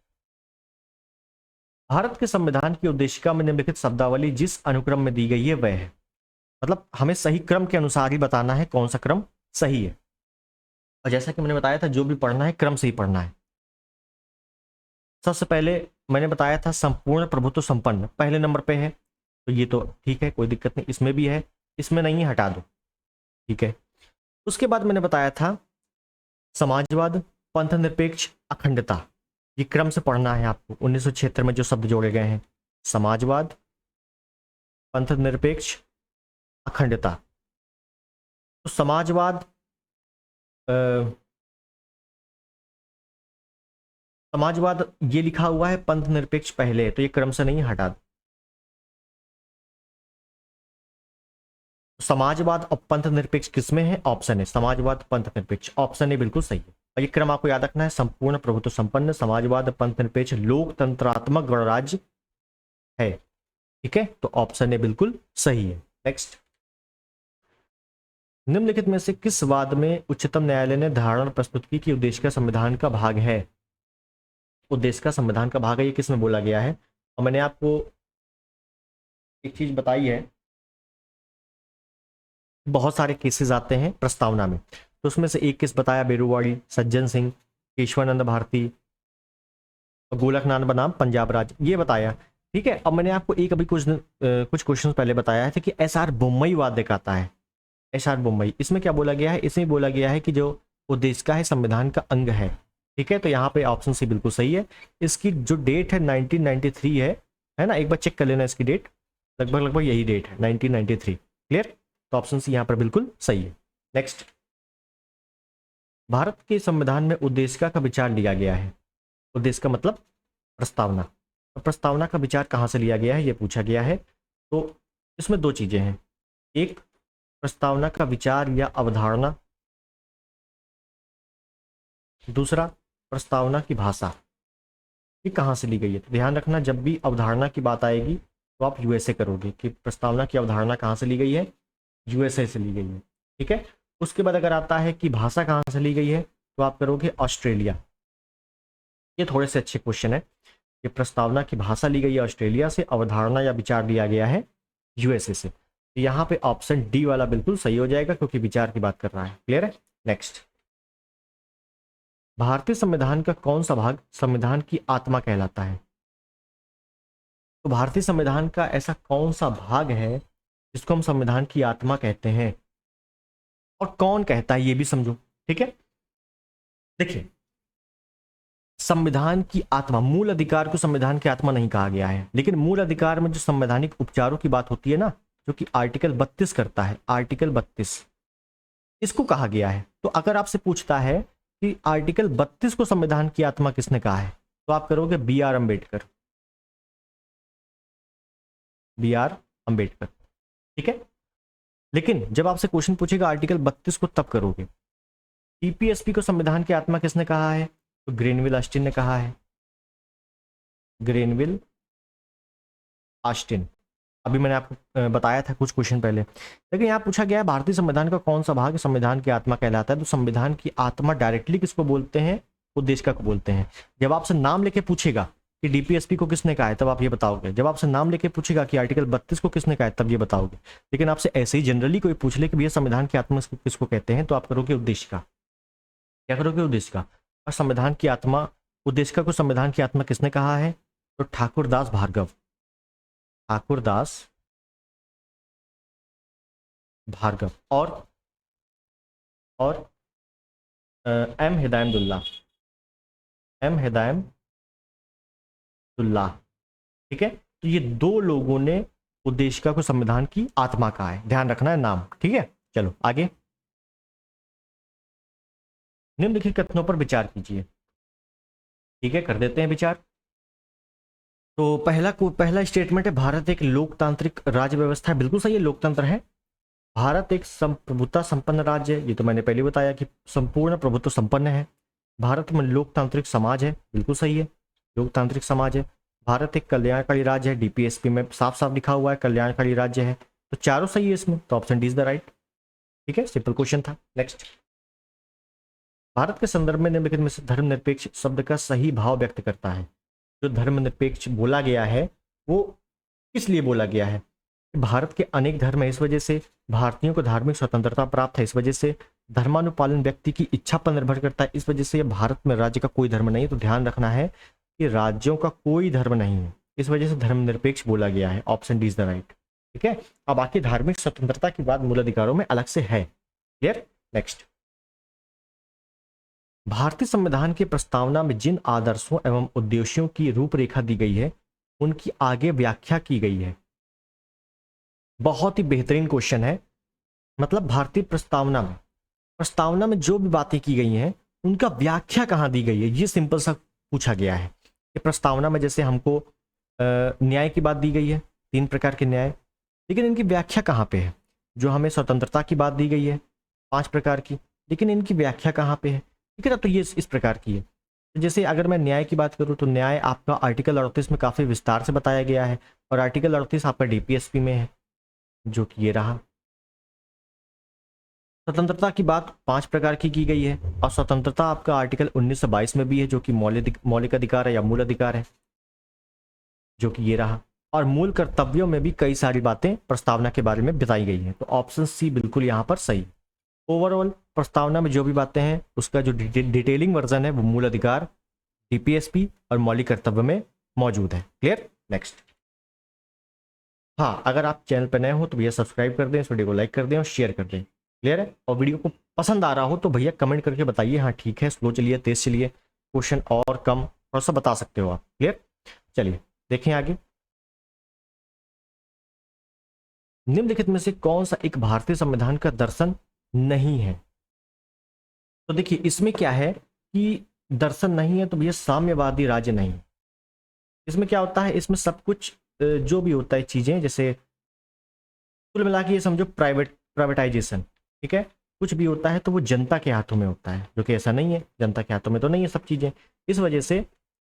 S1: भारत के संविधान की उद्देशिका में निम्नलिखित शब्दावली जिस अनुक्रम में दी गई है वह है, मतलब हमें सही क्रम के अनुसार ही बताना है कौन सा क्रम सही है। और जैसा कि मैंने बताया था, जो भी पढ़ना है क्रम से ही पढ़ना है। सबसे पहले मैंने बताया था संपूर्ण प्रभुत्व संपन्न पहले नंबर पे है, तो ये तो ठीक है, कोई दिक्कत नहीं। इसमें भी है, इसमें नहीं है, हटा दो, ठीक है। उसके बाद मैंने बताया था समाजवाद, पंथ निरपेक्ष, अखंडता। ये क्रम से पढ़ना है आपको। 1976 में जो शब्द जोड़े गए हैं, समाजवाद, पंथ निरपेक्ष, अखंडता। तो समाजवाद, समाजवाद ये लिखा हुआ है, पंथ निरपेक्ष पहले है, तो ये क्रम से नहीं, हटा दो। समाजवाद और पंथ निरपेक्ष किसमें है? ऑप्शन है समाजवाद, पंथ निरपेक्ष, ऑप्शन ए बिल्कुल सही है। और ये क्रम आपको याद रखना है, संपूर्ण प्रभुत्व संपन्न, समाजवाद, पंथ निरपेक्ष, लोकतंत्रात्मक गणराज्य है, ठीक है। तो ऑप्शन ए बिल्कुल सही है। नेक्स्ट, निम्नलिखित में से किस वाद में उच्चतम न्यायालय ने धारणा प्रस्तुत की कि उद्देश्य का संविधान का भाग है? उद्देश्य का संविधान का भाग है, ये किस में बोला गया है? और मैंने आपको एक चीज बताई है, बहुत सारे केसेस आते हैं प्रस्तावना में, तो उसमें से एक केस बताया, बेरुवाड़ी, सज्जन सिंह, केशवानंद भारती, गोलकनाथ बनाम पंजाब राज्य, ये बताया, ठीक है। अब मैंने आपको एक अभी कुछ क्वेश्चन पहले बताया था कि एसआर बोम्मई वाद दिखाता है। एसआर बोम्मई, इसमें क्या बोला गया है? इसमें बोला गया है कि जो उद्देश्य का है संविधान का अंग है, ठीक है। तो यहाँ पे ऑप्शन सी बिल्कुल सही है। इसकी जो डेट है 1993 है ना, एक बार चेक कर लेना इसकी डेट, लगभग लगभग यही डेट है 1993, क्लियर। तो ऑप्शन सी यहाँ पर बिल्कुल सही है। नेक्स्ट, भारत के संविधान में उद्देशिका का विचार लिया गया है। उद्देशिका मतलब प्रस्तावना, तो प्रस्तावना का विचार कहाँ से लिया गया है ये पूछा गया है। तो इसमें दो चीजें हैं, एक प्रस्तावना का विचार या अवधारणा, दूसरा प्रस्तावना की भाषा, ये कहाँ से ली गई है। तो ध्यान रखना, जब भी अवधारणा की बात आएगी तो आप यूएसए करोगे कि प्रस्तावना की अवधारणा कहाँ से ली गई है, यूएसए से ली गई है, ठीक है। उसके बाद अगर आता है कि भाषा कहाँ से ली गई है तो आप करोगे ऑस्ट्रेलिया। ये थोड़े से अच्छे क्वेश्चन है कि प्रस्तावना की भाषा ली गई है ऑस्ट्रेलिया से, अवधारणा या विचार लिया गया है यूएसए से। तो यहाँ पे ऑप्शन डी वाला बिल्कुल सही हो जाएगा क्योंकि विचार की बात कर रहा है। क्लियर है। नेक्स्ट, भारतीय संविधान का कौन सा भाग संविधान की आत्मा कहलाता है। तो भारतीय संविधान का ऐसा कौन सा भाग है जिसको हम संविधान की आत्मा कहते हैं, और कौन कहता है ये भी समझो, ठीक है। देखिए, संविधान की आत्मा, मूल अधिकार को संविधान की आत्मा नहीं कहा गया है, लेकिन मूल अधिकार में जो संवैधानिक उपचारों की बात होती है ना, जो कि आर्टिकल 32 करता है, आर्टिकल 32 इसको कहा गया है। तो अगर आपसे पूछता है कि आर्टिकल 32 को संविधान की आत्मा किसने कहा है, तो आप करोगे B R Ambedkar, B R Ambedkar, ठीक है। लेकिन जब आपसे क्वेश्चन पूछेगा आर्टिकल 32 को, तब करोगे। टीपीएसपी को संविधान की आत्मा किसने कहा है, तो ग्रेनविल ऑस्टिन ने कहा है, ग्रेनविल ऑस्टिन। अभी मैंने आपको बताया था कुछ क्वेश्चन पहले। लेकिन यहाँ पूछा गया है भारतीय संविधान का कौन सा भाग संविधान की आत्मा कहलाता है। तो संविधान की आत्मा डायरेक्टली किसको बोलते हैं, उद्देशिका को बोलते हैं। जब आपसे नाम लेके पूछेगा कि डीपीएसपी को किसने कहा है, तब आप ये बताओगे। जब आपसे नाम लेके पूछेगा कि आर्टिकल 32 को किसने कहा है, तब ये बताओगे। लेकिन आपसे ऐसे ही जनरली कोई पूछ ले कि भैया संविधान की आत्मा किसको कहते हैं, तो आप करोगे उद्देशिका। क्या करोगे, उद्देशिका। और संविधान की आत्मा, उद्देशिका को संविधान की आत्मा किसने कहा है, तो ठाकुरदास भार्गव, ठाकुरदास भार्गव और एम हिदायतुल्लाह, एम हिदायतुल्लाह, ठीक है। तो ये दो लोगों ने उद्देशिका को संविधान की आत्मा कहा है, ध्यान रखना है नाम, ठीक है। चलो आगे, निम्नलिखित कथनों पर विचार कीजिए, ठीक है, कर देते हैं विचार। तो पहला स्टेटमेंट है, भारत एक लोकतांत्रिक राज्य व्यवस्था है। बिल्कुल सही है, लोकतंत्र है। भारत एक संप्रभुता संपन्न राज्य है, ये तो मैंने पहले बताया कि संपूर्ण प्रभुत्व संपन्न है। भारत में लोकतांत्रिक समाज है, बिल्कुल सही है, लोकतांत्रिक समाज है। भारत एक कल्याणकारी राज्य है, डीपीएसपी में साफ साफ लिखा हुआ है कल्याणकारी राज्य है। तो चारों सही है इसमें, तो option D is the right, ठीक है। सिंपल क्वेश्चन था। नेक्स्ट, भारत के संदर्भ में निम्नलिखित में से धर्मनिरपेक्ष शब्द का सही भाव व्यक्त करता है। जो धर्मनिरपेक्ष बोला गया है वो किस लिए बोला गया है, भारत के अनेक धर्म है, इस वजह से भारतीयों को धार्मिक स्वतंत्रता प्राप्त है, इस वजह से धर्मानुपालन व्यक्ति की इच्छा पर निर्भर करता है, इस वजह से भारत में राज्य का कोई धर्म नहीं है। तो ध्यान रखना है कि राज्यों का कोई धर्म नहीं है, इस वजह से धर्मनिरपेक्ष बोला गया है। Option D is the right, ठीक है। अब बाकी धार्मिक स्वतंत्रता की बात मूल अधिकारों में अलग से है। क्लियर। नेक्स्ट, भारतीय संविधान की प्रस्तावना में जिन आदर्शों एवं उद्देश्यों की रूपरेखा दी गई है उनकी आगे व्याख्या की गई है। बहुत ही बेहतरीन क्वेश्चन है। मतलब भारतीय प्रस्तावना में जो भी बातें की गई हैं उनका व्याख्या कहाँ दी गई है, ये सिंपल सा पूछा गया है। कि प्रस्तावना में जैसे हमको न्याय की बात दी गई है, 3 प्रकार के न्याय, लेकिन इनकी व्याख्या कहाँ पे है। जो हमें स्वतंत्रता की बात दी गई है 5 प्रकार की, लेकिन इनकी व्याख्या कहाँ पे है, ठीक है ना। तो ये इस प्रकार की है। तो जैसे अगर मैं न्याय की बात करूँ तो न्याय आपका आर्टिकल 38 में काफ़ी विस्तार से बताया गया है, और आर्टिकल 38 आपका डीपीएसपी में है, जो कि ये रहा। स्वतंत्रता की बात 5 प्रकार की गई है, और स्वतंत्रता आपका आर्टिकल 19 से 22 में भी है, जो कि मौलिक अधिकार है या मूल अधिकार है, जो कि ये रहा। और मूल कर्तव्यों में भी कई सारी बातें प्रस्तावना के बारे में बताई गई हैं। तो ऑप्शन सी बिल्कुल यहाँ पर सही। ओवरऑल प्रस्तावना में जो भी बातें हैं उसका जो डिटेलिंग वर्जन है वो मूल अधिकार, डीपीएसपी और मौलिक कर्तव्य में मौजूद है। क्लियर। नेक्स्ट, हाँ, अगर आप चैनल पर नए हो तो भैया सब्सक्राइब कर दें, इस वीडियो को लाइक कर दें और शेयर कर दें। क्लियर है। और वीडियो को पसंद आ रहा हो तो भैया कमेंट करके बताइए, हाँ ठीक है, स्लो चलिए, तेज चलिए, क्वेश्चन और कम थोड़ा सा बता सकते हो आप। क्लियर। चलिए देखें आगे। निम्नलिखित में से कौन सा एक भारतीय संविधान का दर्शन नहीं है। तो देखिए इसमें क्या है कि दर्शन नहीं है, तो भैया साम्यवादी राज्य नहीं, इसमें क्या होता है, इसमें सब कुछ जो भी होता है चीज़ें, जैसे कुल मिला के ये समझो प्राइवेटाइजेशन, ठीक है। कुछ भी होता है तो वो जनता के हाथों में होता है, जो कि ऐसा नहीं है, जनता के हाथों में तो नहीं है सब चीज़ें। इस वजह से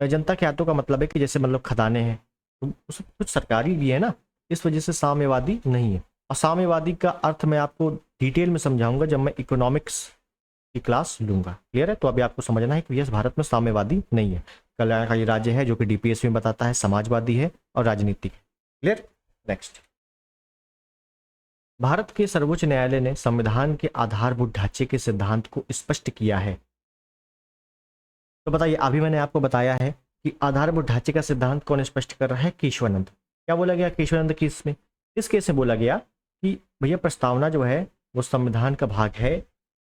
S1: जनता के हाथों का मतलब है कि जैसे मतलब खदानें हैं तो कुछ सरकारी भी है ना, इस वजह से साम्यवादी नहीं है। और साम्यवादी का अर्थ मैं आपको डिटेल में समझाऊंगा जब मैं इकोनॉमिक्स की क्लास लूंगा, क्लियर है। तो अभी आपको समझना है कि यस, भारत में साम्यवादी नहीं है, कल्याणकारी राज्य है, जो कि डीपीएससी में बताता है समाजवादी है और राजनीतिक है, क्लियर। नेक्स्ट, भारत के सर्वोच्च न्यायालय ने संविधान के आधारभूत ढांचे के सिद्धांत को स्पष्ट किया है। तो बताइए, अभी मैंने आपको बताया है कि आधारभूत ढांचे का सिद्धांत कौन स्पष्ट कर रहा है, केशवानंद। क्या बोला गया केशवानंद केस में? इस केस में बोला गया कि भैया प्रस्तावना जो है वो संविधान का भाग है,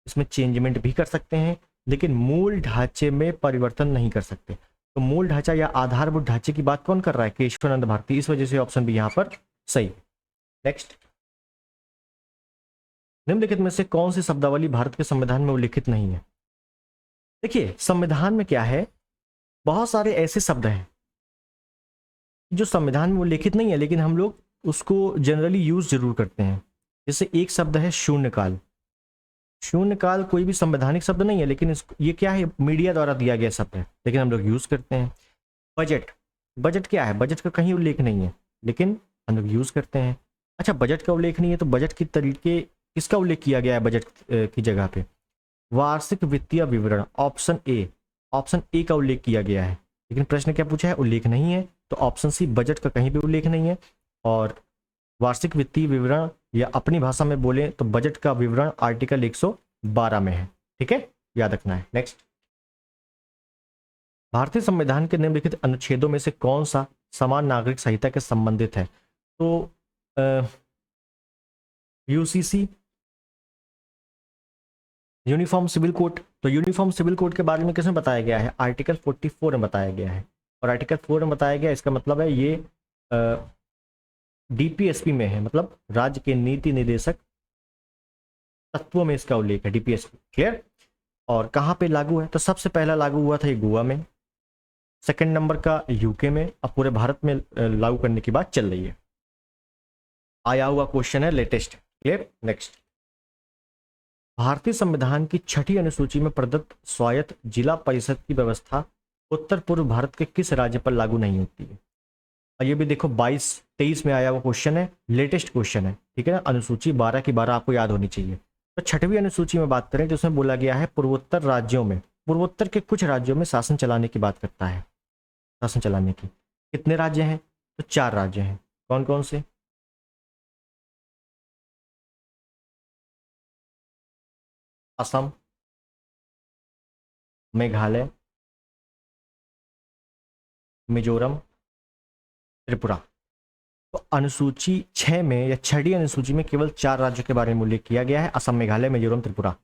S1: इसमें चेंजमेंट भी कर सकते हैं लेकिन मूल ढांचे में परिवर्तन नहीं कर सकते। तो मूल ढांचा या आधारभूत ढांचे की बात कौन कर रहा है? केशवानंद भारती। इस वजह से ऑप्शन भी यहां पर सही है। नेक्स्ट, निम्नलिखित में से कौन सी शब्दावली भारत के संविधान में उल्लिखित नहीं है? देखिए, संविधान में क्या है, बहुत सारे ऐसे शब्द हैं जो संविधान में उल्लिखित नहीं है लेकिन हम लोग उसको जनरली यूज जरूर करते हैं। जैसे एक शब्द है शून्यकाल। शून्यकाल कोई भी संवैधानिक शब्द नहीं है लेकिन ये क्या है, मीडिया द्वारा दिया गया शब्द है लेकिन हम लोग यूज करते हैं। बजट, बजट क्या है, बजट का कहीं उल्लेख नहीं है लेकिन हम लोग यूज करते हैं। अच्छा, बजट का उल्लेख नहीं है तो बजट की तरीके किसका उल्लेख किया गया है बजट की जगह पे? वार्षिक वित्तीय विवरण, ऑप्शन ए। ऑप्शन ए का उल्लेख किया गया है लेकिन प्रश्न क्या पूछा है, उल्लेख नहीं है। तो ऑप्शन सी, बजट का कहीं भी उल्लेख नहीं है। और वार्षिक वित्तीय विवरण या अपनी भाषा में बोले तो बजट का विवरण आर्टिकल 112 में है, ठीक है, याद रखना है। नेक्स्ट, भारतीय संविधान के निम्नलिखित अनुच्छेदों में से कौन सा समान नागरिक संहिता के संबंधित है? तो यूसीसी, यूनिफॉर्म सिविल कोड। तो यूनिफॉर्म सिविल कोड के बारे में किसमें बताया गया है? आर्टिकल 44 में बताया गया है। और आर्टिकल 4 में बताया गया, इसका मतलब है ये डीपीएसपी में है, मतलब राज्य के नीति निर्देशक तत्वों में इसका उल्लेख है, डीपीएसपी, क्लियर। और कहाँ पे लागू है? तो सबसे पहला लागू हुआ था ये गोवा में, सेकंड नंबर का यूके में, अब पूरे भारत में लागू करने की बात चल रही है। आया हुआ क्वेश्चन है, लेटेस्ट, क्लियर। नेक्स्ट, भारतीय संविधान की छठी अनुसूची में प्रदत्त स्वायत्त जिला परिषद की व्यवस्था उत्तर पूर्व भारत के किस राज्य पर लागू नहीं होती है? और ये भी देखो 22-23 में आया हुआ क्वेश्चन है, लेटेस्ट क्वेश्चन है, ठीक है ना। अनुसूची 12 की 12 आपको याद होनी चाहिए। तो छठवीं अनुसूची में बात करें तो उसमें बोला गया है पूर्वोत्तर राज्यों में, पूर्वोत्तर के कुछ राज्यों में शासन चलाने की बात करता है। शासन चलाने की कितने राज्य हैं? तो 4 राज्य हैं। कौन कौन से? असम, मेघालय, मिजोरम, त्रिपुरा। तो अनुसूची 6 में या छठी अनुसूची में केवल 4 राज्यों के बारे में उल्लेख किया गया है, असम, मेघालय, मिजोरम, त्रिपुरा।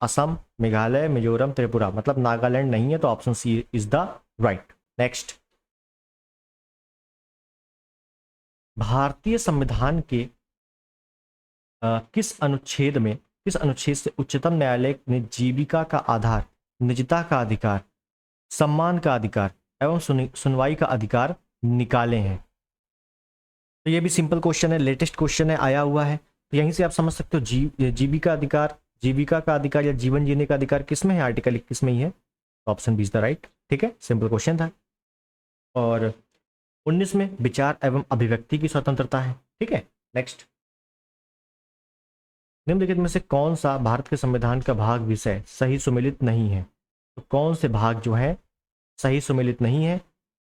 S1: असम, मेघालय, मिजोरम, त्रिपुरा, मतलब नागालैंड नहीं है, तो option C is the right. Next, भारतीय संविधान के किस अनुच्छेद से उच्चतम न्यायालय ने जीविका का आधार, निजता का अधिकार, सम्मान का अधिकार एवं सुनवाई का अधिकार निकाले हैं? तो ये भी सिंपल क्वेश्चन है, लेटेस्ट क्वेश्चन है, आया हुआ है। तो यहीं से आप समझ सकते हो जीविका अधिकार, जीविका का अधिकार या जीवन जीने का अधिकार किस में है? आर्टिकल 21 में ही है। तो option B is the right, ठीक है, सिंपल क्वेश्चन था। और 19 में विचार एवं अभिव्यक्ति की स्वतंत्रता है, ठीक है। नेक्स्ट, निम्नलिखित में से कौन सा भारत के संविधान का भाग विषय सही सुमेलित नहीं है? तो कौन से भाग जो है सही सुमेलित नहीं है,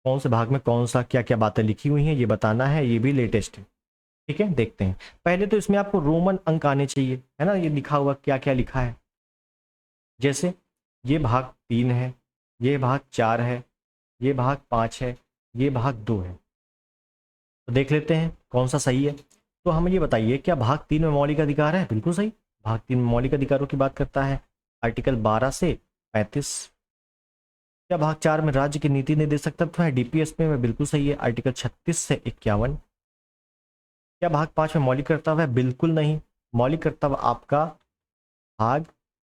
S1: कौन से भाग में कौन सा क्या क्या बातें लिखी हुई हैं ये बताना है, ये भी लेटेस्ट है, ठीक है। देखते हैं, पहले तो इसमें आपको रोमन अंक आने चाहिए, है ना, ये लिखा हुआ क्या क्या लिखा है। जैसे ये भाग 3 है, ये भाग 4 है, ये भाग 5 है, ये भाग 2 है। तो देख लेते हैं कौन सा सही है। तो हमें ये बताइए, क्या भाग 3 में मौलिक अधिकार है? बिल्कुल सही, भाग 3 में मौलिक अधिकारों की बात करता है, आर्टिकल 12 से 35। क्या भाग 4 में राज्य की नीति निर्देशक तत्व है? डीपीएसपी में बिल्कुल सही है, आर्टिकल 36 से 51। क्या भाग 5 में मौलिक कर्तव्य है? बिल्कुल नहीं, मौलिक कर्तव्य आपका भाग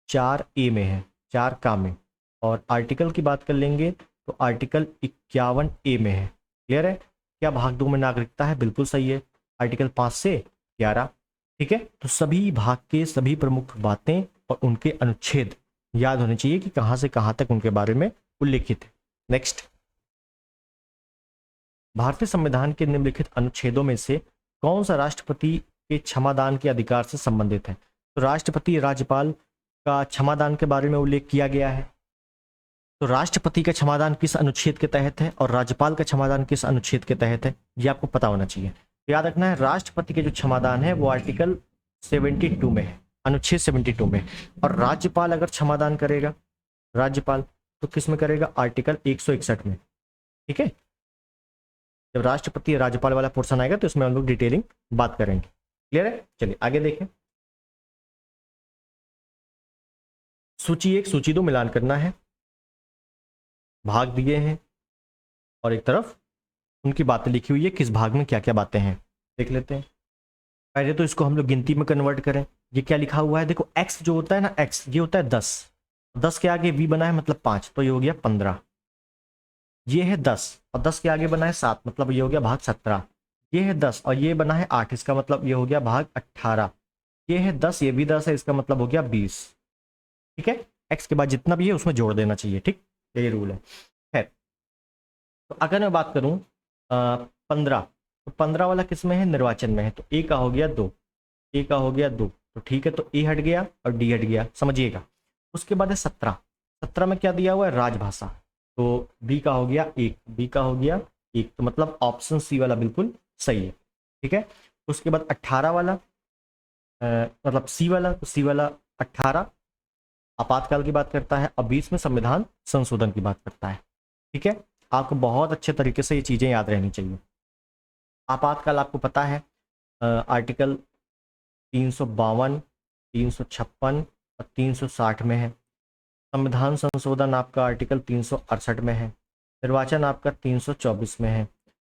S1: 4A में है, 4 का में। और आर्टिकल की बात कर लेंगे तो आर्टिकल 51A में है, क्लियर है? क्या भाग 2 में नागरिकता है? बिल्कुल सही है, आर्टिकल 5 से 11। ठीक है, तो सभी भाग के सभी प्रमुख बातें और उनके अनुच्छेद याद होने चाहिए कि कहां से कहां तक उनके बारे में उल्लेखित है। नेक्स्ट, भारतीय संविधान के निम्नलिखित अनुच्छेदों में से कौन सा राष्ट्रपति के क्षमादान के अधिकार से संबंधित है? तो राष्ट्रपति राज्यपाल का क्षमादान के बारे में उल्लेख किया गया है। तो राष्ट्रपति का क्षमादान किस अनुच्छेद के तहत है और राज्यपाल का क्षमादान किस अनुच्छेद के तहत है, ये आपको पता होना चाहिए। तो याद रखना है, राष्ट्रपति के जो क्षमादान है वो आर्टिकल 72 में है, अनुच्छेद 72 में। और राज्यपाल अगर क्षमादान करेगा, राज्यपाल, तो किस में करेगा? आर्टिकल 161 में। ठीक है, जब राष्ट्रपति राज्यपाल वाला पोर्शन आएगा तो इसमें हम लोग डिटेलिंग बात करेंगे। क्लियर है? चलिए आगे देखें। सूची 1 सूची 2 मिलान करना है, भाग दिए हैं और एक तरफ उनकी बातें लिखी हुई है, किस भाग में क्या क्या बातें हैं देख लेते हैं। पहले तो इसको हम लोग गिनती में कन्वर्ट करें। ये क्या लिखा हुआ है? देखो x जो होता है ना, x ये होता है 10, 10 के आगे v बना है मतलब 5, तो ये हो गया 15। ये है 10 और 10 के आगे बना है 7, मतलब ये हो गया भाग 17। ये है 10 और ये बना है 8, इसका मतलब ये हो गया भाग 18। ये है 10, ये भी 10 है, इसका मतलब हो गया 20। ठीक है, x के बाद जितना भी है उसमें जोड़ देना चाहिए। ठीक, यही रूल है। खैर, तो अगर मैं बात करूं 15, तो 15 वाला किस में है? निर्वाचन में है, तो ए का हो गया 2, ए का हो गया 2, तो ठीक है, तो ए हट गया और डी हट गया, समझिएगा। उसके बाद है 17, 17 में क्या दिया हुआ है? राजभाषा, तो बी का हो गया 1, बी का हो गया 1, तो मतलब ऑप्शन सी वाला बिल्कुल सही है। ठीक है, उसके बाद 18 वाला मतलब सी वाला, तो सी वाला 18 आपातकाल की बात करता है और 20 में संविधान संशोधन की बात करता है। ठीक है, आपको बहुत अच्छे तरीके से ये चीज़ें याद रहनी चाहिए। आपातकाल आपको पता है आर्टिकल 352, 356 और 360 में है। संविधान संशोधन आपका आर्टिकल 368 में है। निर्वाचन आपका 324 में है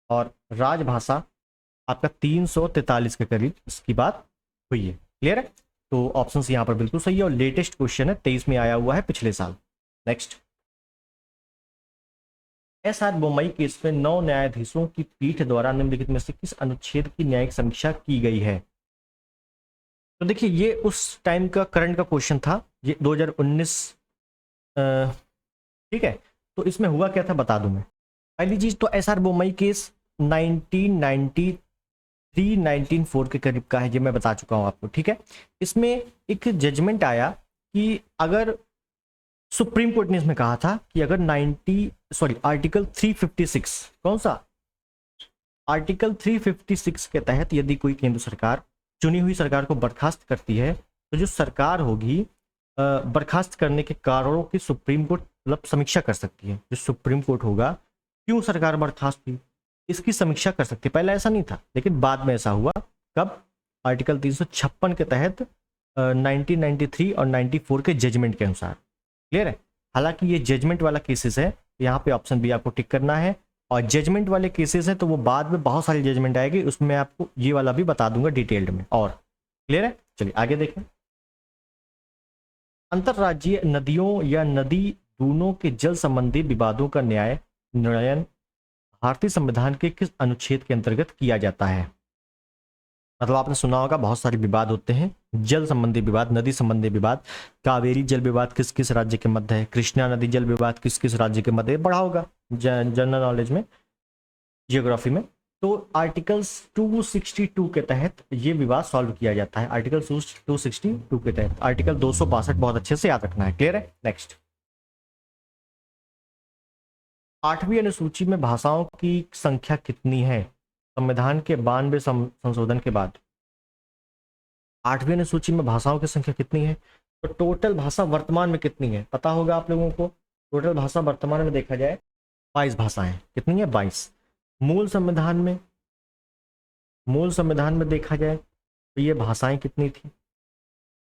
S1: और राजभाषा आपका 343 के करीब इसकी बात हुई है। क्लियर है? तो ऑप्शन यहाँ पर बिल्कुल सही है और लेटेस्ट क्वेश्चन है, 23 में आया हुआ है, पिछले साल। Next, SR. बोम्मई केस में 9 न्यायाधीशों की पीठ द्वारा निम्नलिखित में से किस अनुच्छेद की न्यायिक समीक्षा की गई है? तो देखिए, ये उस टाइम का करंट का क्वेश्चन था, ये 2019। ठीक है, तो इसमें हुआ क्या था बता दूं मैं। पहली चीज तो एस.आर. बोम्मई केस 1993 1904 के करीब का है, ये मैं बता चुका हूं आपको। ठीक है, इसमें एक जजमेंट आया कि अगर सुप्रीम कोर्ट ने इसमें कहा था कि अगर आर्टिकल 356, कौन सा? आर्टिकल 356 के तहत यदि कोई केंद्र सरकार चुनी हुई सरकार को बर्खास्त करती है, तो जो सरकार होगी बर्खास्त करने के कारणों की सुप्रीम कोर्ट मतलब समीक्षा कर सकती है। जो सुप्रीम कोर्ट होगा, क्यों सरकार बर्खास्त हुई, इसकी समीक्षा कर सकती है। पहले ऐसा नहीं था, लेकिन बाद में ऐसा हुआ। कब? आर्टिकल 356 के तहत 1993 और 94 के जजमेंट के अनुसार। क्लियर है? हालांकि ये जजमेंट वाला केसेस है, यहाँ पे ऑप्शन बी आपको टिक करना है। और जजमेंट वाले केसेस हैं तो वो बाद में बहुत सारी जजमेंट आएगी, उसमें आपको ये वाला भी बता दूंगा डिटेल्ड में। और क्लियर है? चलिए आगे देखें। अंतरराज्यीय नदियों या नदी दोनों के जल संबंधी विवादों का न्याय निर्णय भारतीय संविधान के किस अनुच्छेद के अंतर्गत किया जाता है? मतलब आपने सुना होगा बहुत सारे विवाद होते हैं, जल संबंधी विवाद, नदी संबंधी विवाद। कावेरी जल विवाद किस किस राज्य के मध्य है? कृष्णा नदी जल विवाद किस किस राज्य के मध्य है? पढ़ा होगा जनरल नॉलेज में, जियोग्राफी में। तो आर्टिकल 262 के तहत ये विवाद सॉल्व किया जाता है। आर्टिकल 262 के तहत, आर्टिकल 262 बहुत अच्छे से याद रखना है। क्लियर है? नेक्स्ट, 8वीं अनुसूची में भाषाओं की संख्या कितनी है संविधान के 92 संशोधन के बाद? 8वीं अनुसूची में भाषाओं की संख्या कितनी है? तो टोटल भाषा वर्तमान में कितनी है पता होगा आप लोगों को। टोटल भाषा वर्तमान में देखा जाए 22 भाषाएं। कितनी है? 22। मूल संविधान में देखा जाए तो ये भाषाएं कितनी थी?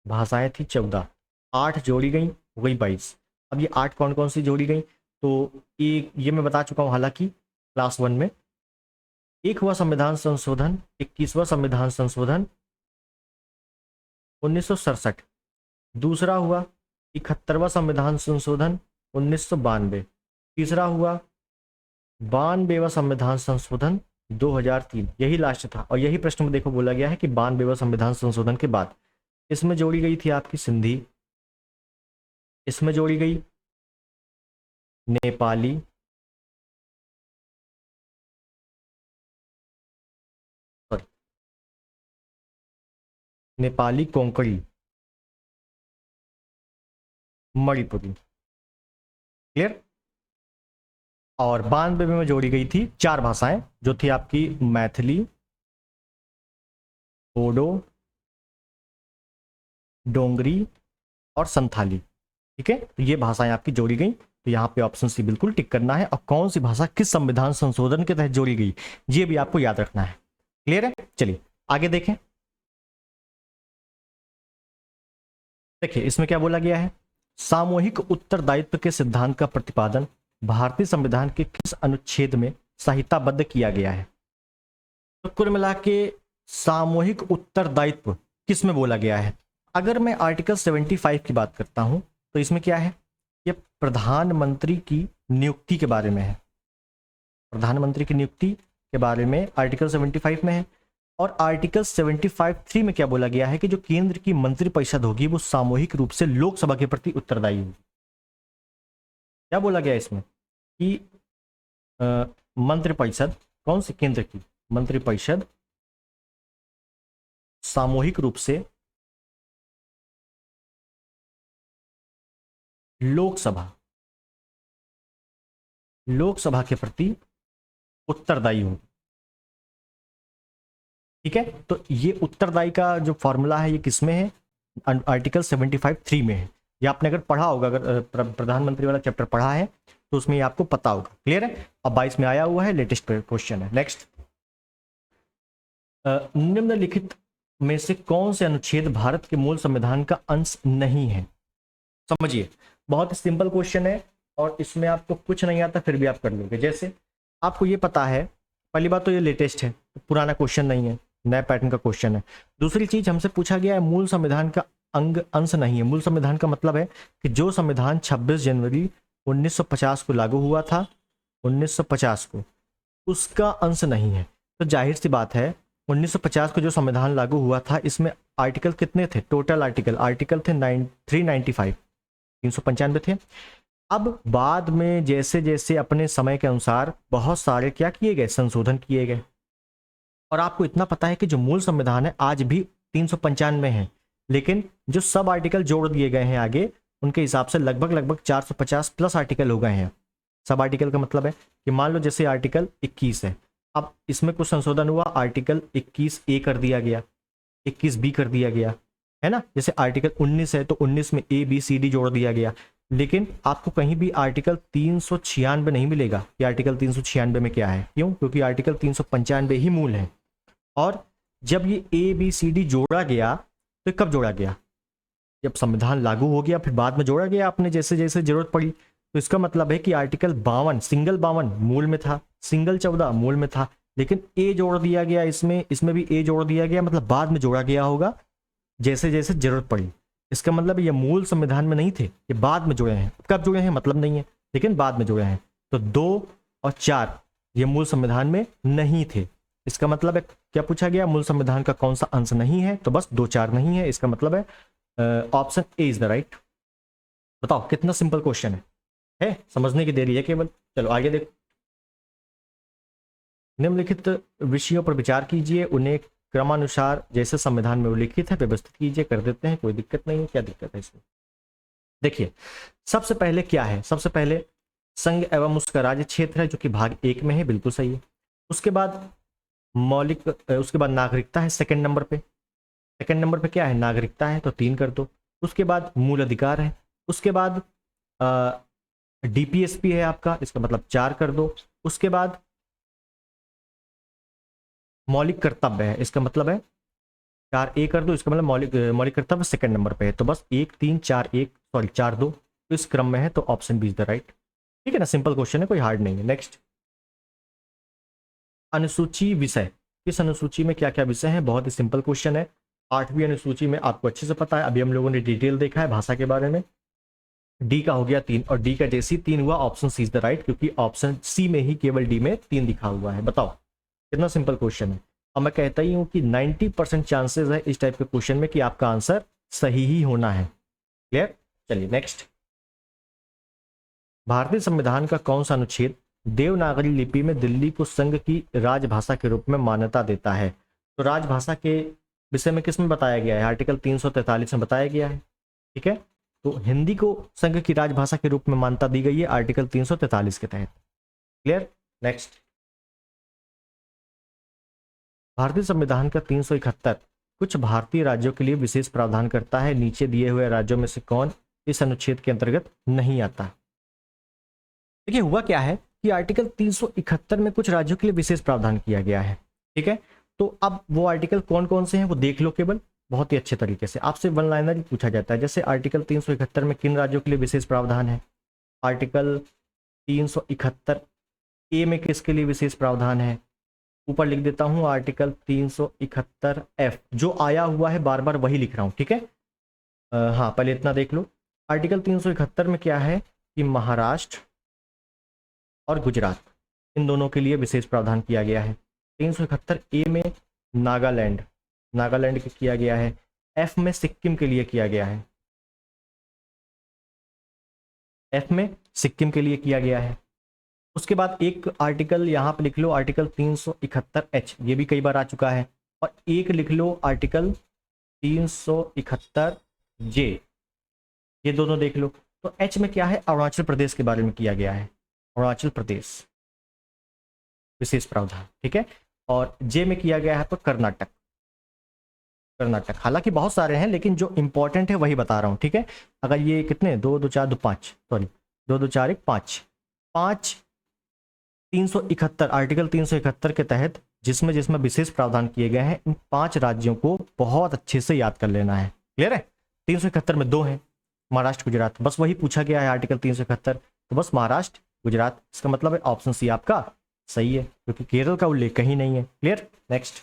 S1: भाषाएं थी 14, 8 जोड़ी गई, हो गई 22। अब ये 8 कौन कौन सी जोड़ी गई? तो ये मैं बता चुका हूँ हालांकि क्लास 1 में। एक हुआ संविधान संशोधन 21वां संविधान संशोधन 1967। दूसरा हुआ 71वां संविधान संशोधन 1992। तीसरा हुआ 92वां संविधान संशोधन 2003, यही लास्ट था। और यही प्रश्न में देखो बोला गया है कि 92वां संविधान संशोधन के बाद इसमें जोड़ी गई थी आपकी सिंधी, इसमें जोड़ी गई नेपाली, सॉरी नेपाली, कोंकणी, मणिपुरी। क्लियर। और 92 में जोड़ी गई थी 4 भाषाएं जो थी आपकी मैथिली, बोडो, डोंगरी और संथाली। ठीक है, तो ये भाषाएं आपकी जोड़ी गई। तो यहाँ पे ऑप्शन सी बिल्कुल टिक करना है। और कौन सी भाषा किस संविधान संशोधन के तहत जोड़ी गई ये भी आपको याद रखना है। क्लियर है। चलिए आगे देखें। देखिए इसमें क्या बोला गया है, सामूहिक उत्तरदायित्व के सिद्धांत का प्रतिपादन भारतीय संविधान के किस अनुच्छेद में संहिताबद्ध किया गया है। तो कुल मिला के सामूहिक उत्तरदायित्व किस में बोला गया है। अगर मैं आर्टिकल 75 की बात करता हूं तो इसमें क्या है, ये प्रधानमंत्री की नियुक्ति के बारे में है। प्रधानमंत्री की नियुक्ति के बारे में आर्टिकल 75 में है। और आर्टिकल 75(3) में क्या बोला गया है कि जो केंद्र की मंत्रिपरिषद होगी वो सामूहिक रूप से लोकसभा के प्रति उत्तरदायी होगी। क्या बोला गया इसमें कि मंत्रिपरिषद, कौन सी, केंद्र की मंत्रिपरिषद सामूहिक रूप से लोकसभा के प्रति उत्तरदायी होगी। ठीक है, तो ये उत्तरदायी का जो फॉर्मूला है ये किसमें है, आर्टिकल 75(3) में है। ये आपने अगर पढ़ा होगा, अगर प्रधानमंत्री वाला चैप्टर पढ़ा है तो उसमें ये आपको पता होगा। क्लियर है। अब 22 में आया हुआ है, लेटेस्ट क्वेश्चन है। नेक्स्ट, निम्नलिखित में से कौन से अनुच्छेद भारत के मूल संविधान का अंश नहीं है। समझिए बहुत सिंपल क्वेश्चन है और इसमें आपको कुछ नहीं आता फिर भी आप कर लोगे। जैसे आपको ये पता है, पहली बात तो ये लेटेस्ट है, पुराना क्वेश्चन नहीं है, नए पैटर्न का क्वेश्चन है। दूसरी चीज हमसे पूछा गया है मूल संविधान का अंश नहीं है। मूल संविधान का मतलब है कि जो संविधान 26 जनवरी 1950 को लागू हुआ था, 1950 को, उसका अंश नहीं है। तो जाहिर सी बात है 1950 को जो संविधान लागू हुआ था इसमें आर्टिकल कितने थे, टोटल आर्टिकल थे 395, 395 थे। अब बाद में जैसे जैसे अपने समय के अनुसार बहुत सारे क्या किए गए, संशोधन किए गए। और आपको इतना पता है कि जो मूल संविधान है आज भी 395 है, लेकिन जो सब आर्टिकल जोड़ दिए गए हैं आगे उनके हिसाब से लगभग 450 प्लस आर्टिकल हो गए हैं। सब आर्टिकल का मतलब है कि मान लो जैसे आर्टिकल 21 है, अब इसमें कुछ संशोधन हुआ, आर्टिकल 21A कर दिया गया, 21B कर दिया गया, है ना। जैसे आर्टिकल 19 है तो 19 में ABCD जोड़ दिया गया। लेकिन आपको कहीं भी आर्टिकल 396 नहीं मिलेगा कि आर्टिकल 396 में क्या है। क्यों? क्योंकि आर्टिकल 395 ही मूल है। और जब ये ABCD जोड़ा गया तो कब जोड़ा गया, जब संविधान लागू हो गया, फिर बाद में जोड़ा गया आपने जैसे जैसे जरूरत पड़ी। तो इसका मतलब है कि आर्टिकल 52, सिंगल 52 मूल में था, सिंगल 14 मूल में था, लेकिन ए जोड़ दिया गया, इसमें भी ए जोड़ दिया गया, मतलब बाद में जोड़ा गया होगा जैसे जैसे जरूरत पड़ी। इसका मतलब ये मूल संविधान में नहीं थे, ये बाद में जुड़े हैं। कब जुड़े हैं मतलब नहीं है, लेकिन बाद में जुड़े हैं। तो 2 और 4 ये मूल संविधान में नहीं थे। इसका मतलब है क्या पूछा गया, मूल संविधान का कौन सा अंश नहीं है, तो बस 2 4 नहीं है। इसका मतलब है option A is the right. बताओ कितना सिंपल क्वेश्चन है, समझने की देरी है केवल। चलो आगे देखो। निम्नलिखित विषयों पर विचार कीजिए, उन्हें क्रमानुसार जैसे संविधान में उल्लिखित है व्यवस्थित कीजिए। कर देते हैं, कोई दिक्कत नहीं है। क्या दिक्कत है इसमें, देखिए सबसे पहले क्या है, सबसे पहले संघ एवं उसका राज्य क्षेत्र है जो कि भाग 1 में है, बिल्कुल सही है। उसके बाद मौलिक, उसके बाद नागरिकता है सेकंड नंबर पे। सेकंड नंबर पे क्या है, नागरिकता है, तो 3 कर दो। उसके बाद मूल अधिकार है। उसके बाद DPSP है आपका, इसका मतलब 4 कर दो। उसके बाद मौलिक कर्तव्य है, इसका मतलब है 4A कर दो। इसका मतलब मौलिक कर्तव्य सेकंड नंबर पे है, तो बस 1 3 4 1 सॉरी 4 2 इस क्रम में है, तो option B is the right. ठीक है ना, सिंपल क्वेश्चन है, कोई हार्ड नहीं है। नेक्स्ट, अनुसूची विषय, किस अनुसूची में क्या क्या विषय है, बहुत ही सिंपल क्वेश्चन है। 8वीं अनुसूची में आपको अच्छे से पता है, अभी हम लोगों ने डिटेल देखा है भाषा के बारे में। डी का हो गया 3 और डी का जैसे ही 3 हुआ option C is the right, क्योंकि ऑप्शन सी में ही केवल डी में 3 लिखा हुआ है। बताओ कितना सिंपल क्वेश्चन है। अब मैं कहता ही हूँ कि 90% चांसेस है इस टाइप के क्वेश्चन में कि आपका आंसर सही ही होना है। क्लियर? चलिए नेक्स्ट। भारतीय संविधान का कौन सा अनुच्छेद देवनागरी लिपि में दिल्ली को संघ की राजभाषा के रूप में मान्यता देता है? तो राजभाषा के विषय में किस में बताया गया है? आर्टिकल 343 में बताया गया है। ठीक है, तो हिंदी को संघ की राजभाषा के रूप में मान्यता दी गई है आर्टिकल 343 के तहत। क्लियर? नेक्स्ट। भारतीय संविधान का 371 कुछ भारतीय राज्यों के लिए विशेष प्रावधान करता है, नीचे दिए हुए राज्यों में से कौन इस अनुच्छेद के अंतर्गत नहीं आता? देखिए हुआ क्या है कि आर्टिकल 371 में कुछ राज्यों के लिए विशेष प्रावधान किया गया है। ठीक है, तो अब वो आर्टिकल कौन कौन से हैं वो देख लो केवल, बहुत ही अच्छे तरीके से। आपसे वन लाइनर ही पूछा जाता है, जैसे आर्टिकल 371 में किन राज्यों के लिए विशेष प्रावधान है? आर्टिकल 371 ए में किसके लिए विशेष प्रावधान है? ऊपर लिख देता हूं आर्टिकल 371 एफ, जो आया हुआ है बार बार वही लिख रहा हूं। ठीक है, हाँ पहले इतना देख लो। आर्टिकल 371 में क्या है कि महाराष्ट्र और गुजरात इन दोनों के लिए विशेष प्रावधान किया गया है। 371 ए में नागालैंड के किया गया है। एफ में सिक्किम के लिए किया गया है, एफ में सिक्किम के लिए किया गया है। उसके बाद एक आर्टिकल यहाँ पे लिख लो आर्टिकल 371 एच, ये भी कई बार आ चुका है। और एक लिख लो आर्टिकल 371 जे, ये दोनों देख लो। तो एच में क्या है? अरुणाचल प्रदेश के बारे में किया गया है, अरुणाचल प्रदेश विशेष प्रावधान। ठीक है, और जे में किया गया है तो कर्नाटक। हालांकि बहुत सारे हैं लेकिन जो इंपॉर्टेंट है वही बता रहा हूं। ठीक है, अगर ये कितने 2 2 4 2 5 सॉरी 2 2 4 1 5 5 371 आर्टिकल 371 के तहत जिसमें जिसमें विशेष प्रावधान किए गए हैं, इन 5 राज्यों को बहुत अच्छे से याद कर लेना है। क्लियर है? 371 में 2 हैं, महाराष्ट्र गुजरात, बस वही पूछा गया है आर्टिकल 371, तो बस महाराष्ट्र गुजरात, इसका मतलब है ऑप्शन सी आपका सही है, क्योंकि केरल का उल्लेख कहीं नहीं है। क्लियर? नेक्स्ट।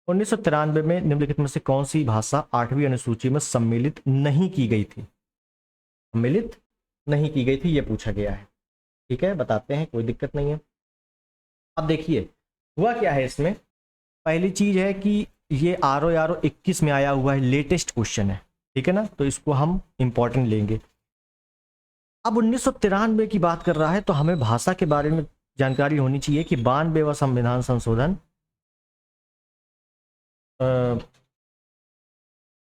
S1: 1993 में निम्नलिखित में से कौन सी भाषा 8वीं अनुसूची में सम्मिलित नहीं की गई थी? सम्मिलित नहीं की गई थी, यह पूछा गया है। ठीक है, बताते हैं, कोई दिक्कत नहीं है। अब देखिए हुआ क्या है इसमें। पहली चीज है कि ये आर ओ 21 में आया हुआ है, लेटेस्ट क्वेश्चन है। ठीक है ना, तो इसको हम इंपॉर्टेंट लेंगे। अब 1993 की बात कर रहा है तो हमें भाषा के बारे में जानकारी होनी चाहिए कि 92वां संविधान संशोधन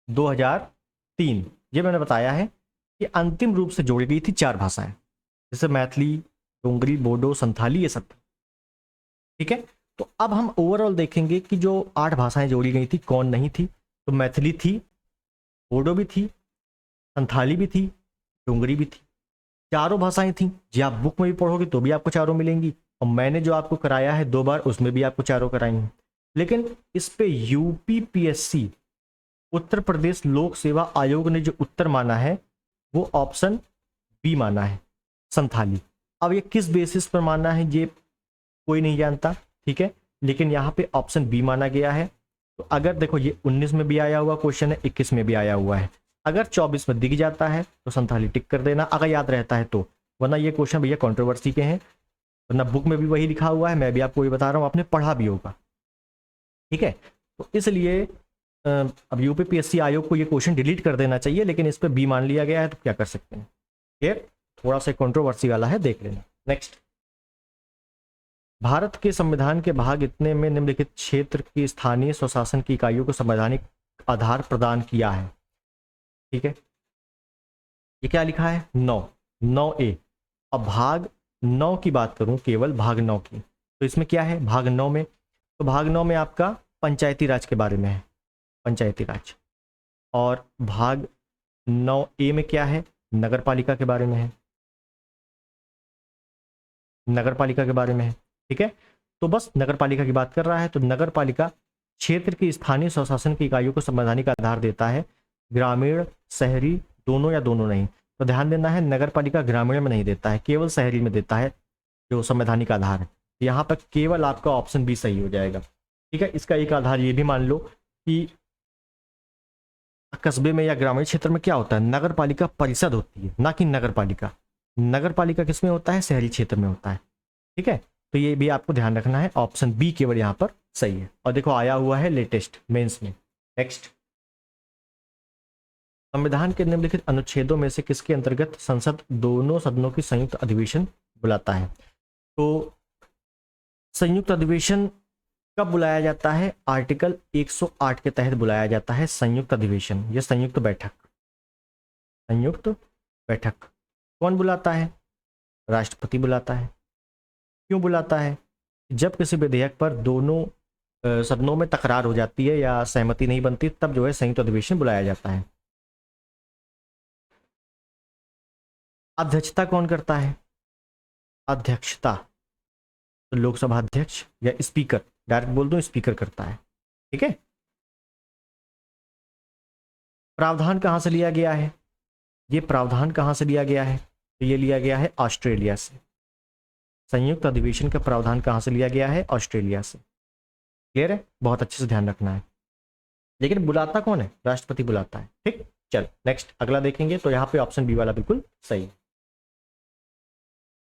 S1: 2003, ये मैंने बताया है कि अंतिम रूप से जोड़ी गई थी 4 भाषाएं, जैसे मैथिली, डोंगरी, बोडो, संथाली, ये सब। ठीक है, तो अब हम ओवरऑल देखेंगे कि जो 8 भाषाएं जोड़ी गई थी कौन नहीं थी। तो मैथिली थी, बोडो भी थी, संथाली भी थी, डोंगरी भी थी। चारों भाषाएं थी। जी आप बुक में भी पढ़ोगे तो भी आपको चारों मिलेंगी, और मैंने जो आपको कराया है 2 बार उसमें भी आपको चारों कराई हैं। लेकिन इस पे यूपीपीएससी उत्तर प्रदेश लोक सेवा आयोग ने जो उत्तर माना है वो ऑप्शन बी माना है, संथाली। अब ये किस बेसिस पर माना है ये कोई नहीं जानता। ठीक है, लेकिन यहाँ पे ऑप्शन बी माना गया है। तो अगर देखो ये 19 में भी आया हुआ क्वेश्चन है, 21 में भी आया हुआ है, अगर 24 में दिख जाता है तो संथाली टिक कर देना अगर याद रहता है तो, वरना ये क्वेश्चन भैया कंट्रोवर्सी के हैं, वरना बुक में भी वही लिखा हुआ है, मैं भी आपको ये बता रहा हूँ, आपने पढ़ा भी होगा। ठीक है, तो इसलिए अब यूपीपीएससी आयोग को ये क्वेश्चन डिलीट कर देना चाहिए, लेकिन इस पर बी मान लिया गया है तो क्या कर सकते हैं। क्लियर? थोड़ा सा कंट्रोवर्सी वाला है, देख लेना। नेक्स्ट। भारत के संविधान के भाग इतने में निम्नलिखित क्षेत्र की स्थानीय स्वशासन की इकाइयों को संवैधानिक आधार प्रदान किया है। ठीक है, ये क्या लिखा है? 9A। अब भाग 9 की बात करूं, केवल भाग 9 की, तो इसमें क्या है भाग 9 में? तो भाग 9 में आपका पंचायती राज के बारे में है, पंचायती राज। और भाग 9A में क्या है? नगर पालिका के बारे में है, नगर पालिका के बारे में है। ठीक है, तो बस नगर पालिका की बात कर रहा है, तो नगर पालिका क्षेत्र की स्थानीय स्वशासन की इकाइयों को संवैधानिक आधार देता है, ग्रामीण शहरी दोनों या दोनों नहीं। तो ध्यान देना है, नगर पालिका ग्रामीण में नहीं देता है, केवल शहरी में देता है जो संवैधानिक आधार है। यहाँ पर केवल आपका ऑप्शन बी सही हो जाएगा। ठीक है, इसका एक आधार ये भी मान लो कि कस्बे में या ग्रामीण क्षेत्र में क्या होता है, नगर पालिका परिषद होती है, ना कि नगर पालिका। नगर पालिका किस में होता है, शहरी क्षेत्र में होता है। ठीक है, तो ये भी आपको ध्यान रखना है, ऑप्शन बी केवल यहाँ पर सही है। और देखो आया हुआ है लेटेस्ट मेंस में। नेक्स्ट, संविधान के निम्नलिखित अनुच्छेदों में से किसके अंतर्गत संसद दोनों सदनों की संयुक्त अधिवेशन बुलाता है। तो संयुक्त अधिवेशन कब बुलाया जाता है, आर्टिकल 108 के तहत बुलाया जाता है संयुक्त अधिवेशन, या संयुक्त बैठक। संयुक्त बैठक कौन बुलाता है, राष्ट्रपति बुलाता है। क्यों बुलाता है, जब किसी विधेयक पर दोनों सदनों में तकरार हो जाती है या सहमति नहीं बनती, तब जो है संयुक्त अधिवेशन बुलाया जाता है। अध्यक्षता कौन करता है, अध्यक्षता तो लोकसभा अध्यक्ष या स्पीकर, डायरेक्ट बोल दो स्पीकर करता है। ठीक है, प्रावधान कहां से लिया गया है, ये प्रावधान कहां से लिया गया है, तो ये लिया गया है ऑस्ट्रेलिया से। संयुक्त अधिवेशन का प्रावधान कहां से लिया गया है, ऑस्ट्रेलिया से। क्लियर है, बहुत अच्छे से ध्यान रखना है। लेकिन बुलाता कौन है, राष्ट्रपति बुलाता है। ठीक, चल नेक्स्ट अगला देखेंगे, तो यहाँ पे ऑप्शन बी वाला बिल्कुल सही है।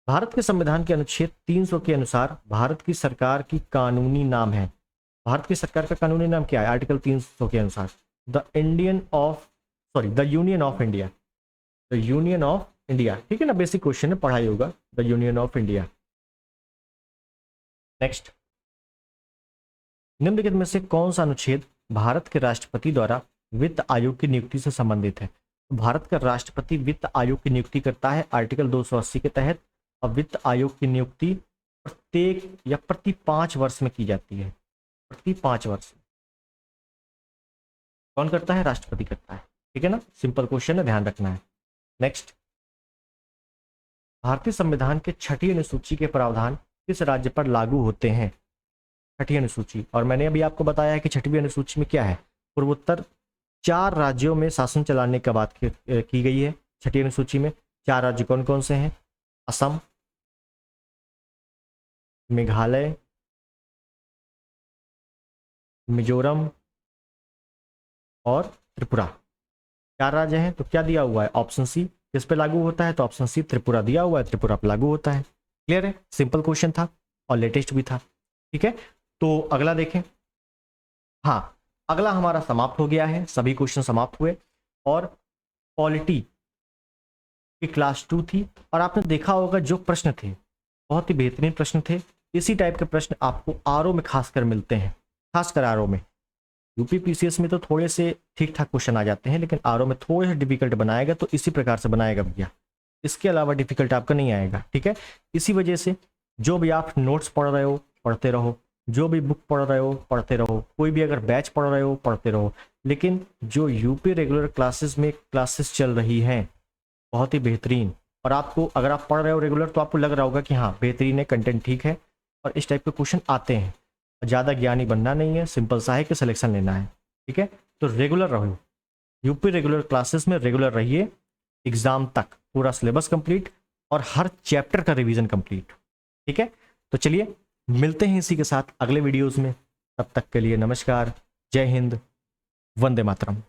S1: भारत के संविधान के अनुच्छेद 300 के अनुसार भारत की सरकार की कानूनी नाम है। भारत की सरकार का कानूनी नाम क्या है, आर्टिकल 300 के अनुसार the union of India. The union of India, ठीक है ना, बेसिक क्वेश्चन है, पढ़ाई होगा, the union of India. Next, निम्नलिखित में से कौन सा अनुच्छेद भारत के राष्ट्रपति द्वारा वित्त आयोग की नियुक्ति से संबंधित है। भारत का राष्ट्रपति वित्त आयोग की नियुक्ति करता है आर्टिकल 280 के तहत, और वित्त आयोग की नियुक्ति प्रत्येक या प्रति 5 वर्ष में की जाती है। प्रति 5 वर्ष कौन करता है, राष्ट्रपति करता है। ठीक है ना, सिंपल क्वेश्चन है, ध्यान रखना है। नेक्स्ट, भारतीय संविधान के 6ठी अनुसूची के प्रावधान किस राज्य पर लागू होते हैं। 6ठी अनुसूची, और मैंने अभी आपको बताया है कि 6वीं अनुसूची में क्या है, पूर्वोत्तर 4 राज्यों में शासन चलाने की बात की गई है। 6ठी अनुसूची में 4 राज्य कौन कौन से हैं, असम, मेघालय, मिजोरम और त्रिपुरा। 4 राज्य हैं, तो क्या दिया हुआ है, ऑप्शन सी किस पे लागू होता है, तो ऑप्शन सी त्रिपुरा दिया हुआ है, त्रिपुरा पे लागू होता है। क्लियर है, सिंपल क्वेश्चन था और लेटेस्ट भी था। ठीक है, तो अगला देखें। हाँ, अगला हमारा समाप्त हो गया है, सभी क्वेश्चन समाप्त हुए। और पॉलिटी की क्लास 2 थी, और आपने देखा होगा जो प्रश्न थे बहुत ही बेहतरीन प्रश्न थे। इसी टाइप के प्रश्न आपको आरओ में खासकर मिलते हैं, खासकर आरओ में। यूपी पीसीएस में तो थोड़े से ठीक ठाक क्वेश्चन आ जाते हैं, लेकिन आरओ में थोड़े से डिफिकल्ट बनाएगा, तो इसी प्रकार से बनाएगा भैया, इसके अलावा डिफिकल्ट आपका नहीं आएगा। ठीक है, इसी वजह से जो भी आप नोट्स पढ़ रहे हो पढ़ते रहो, जो भी बुक पढ़ रहे हो पढ़ते रहो, कोई भी अगर बैच पढ़ रहे हो पढ़ते रहो। लेकिन जो यूपी रेगुलर क्लासेस में क्लासेस चल रही हैं बहुत ही बेहतरीन, और आपको अगर आप पढ़ रहे हो रेगुलर तो आपको लग रहा होगा कि हाँ बेहतरीन है, कंटेंट ठीक है, और इस टाइप के क्वेश्चन आते हैं। ज़्यादा ज्ञानी बनना नहीं है, सिंपल सा है कि सिलेक्शन लेना है। ठीक है, तो रेगुलर रहो, यूपी रेगुलर क्लासेस में रेगुलर रहिए, एग्जाम तक पूरा सिलेबस कंप्लीट और हर चैप्टर का रिवीजन कंप्लीट। ठीक है, तो चलिए मिलते हैं इसी के साथ अगले वीडियोस में। तब तक के लिए नमस्कार, जय हिंद, वंदे मातरम।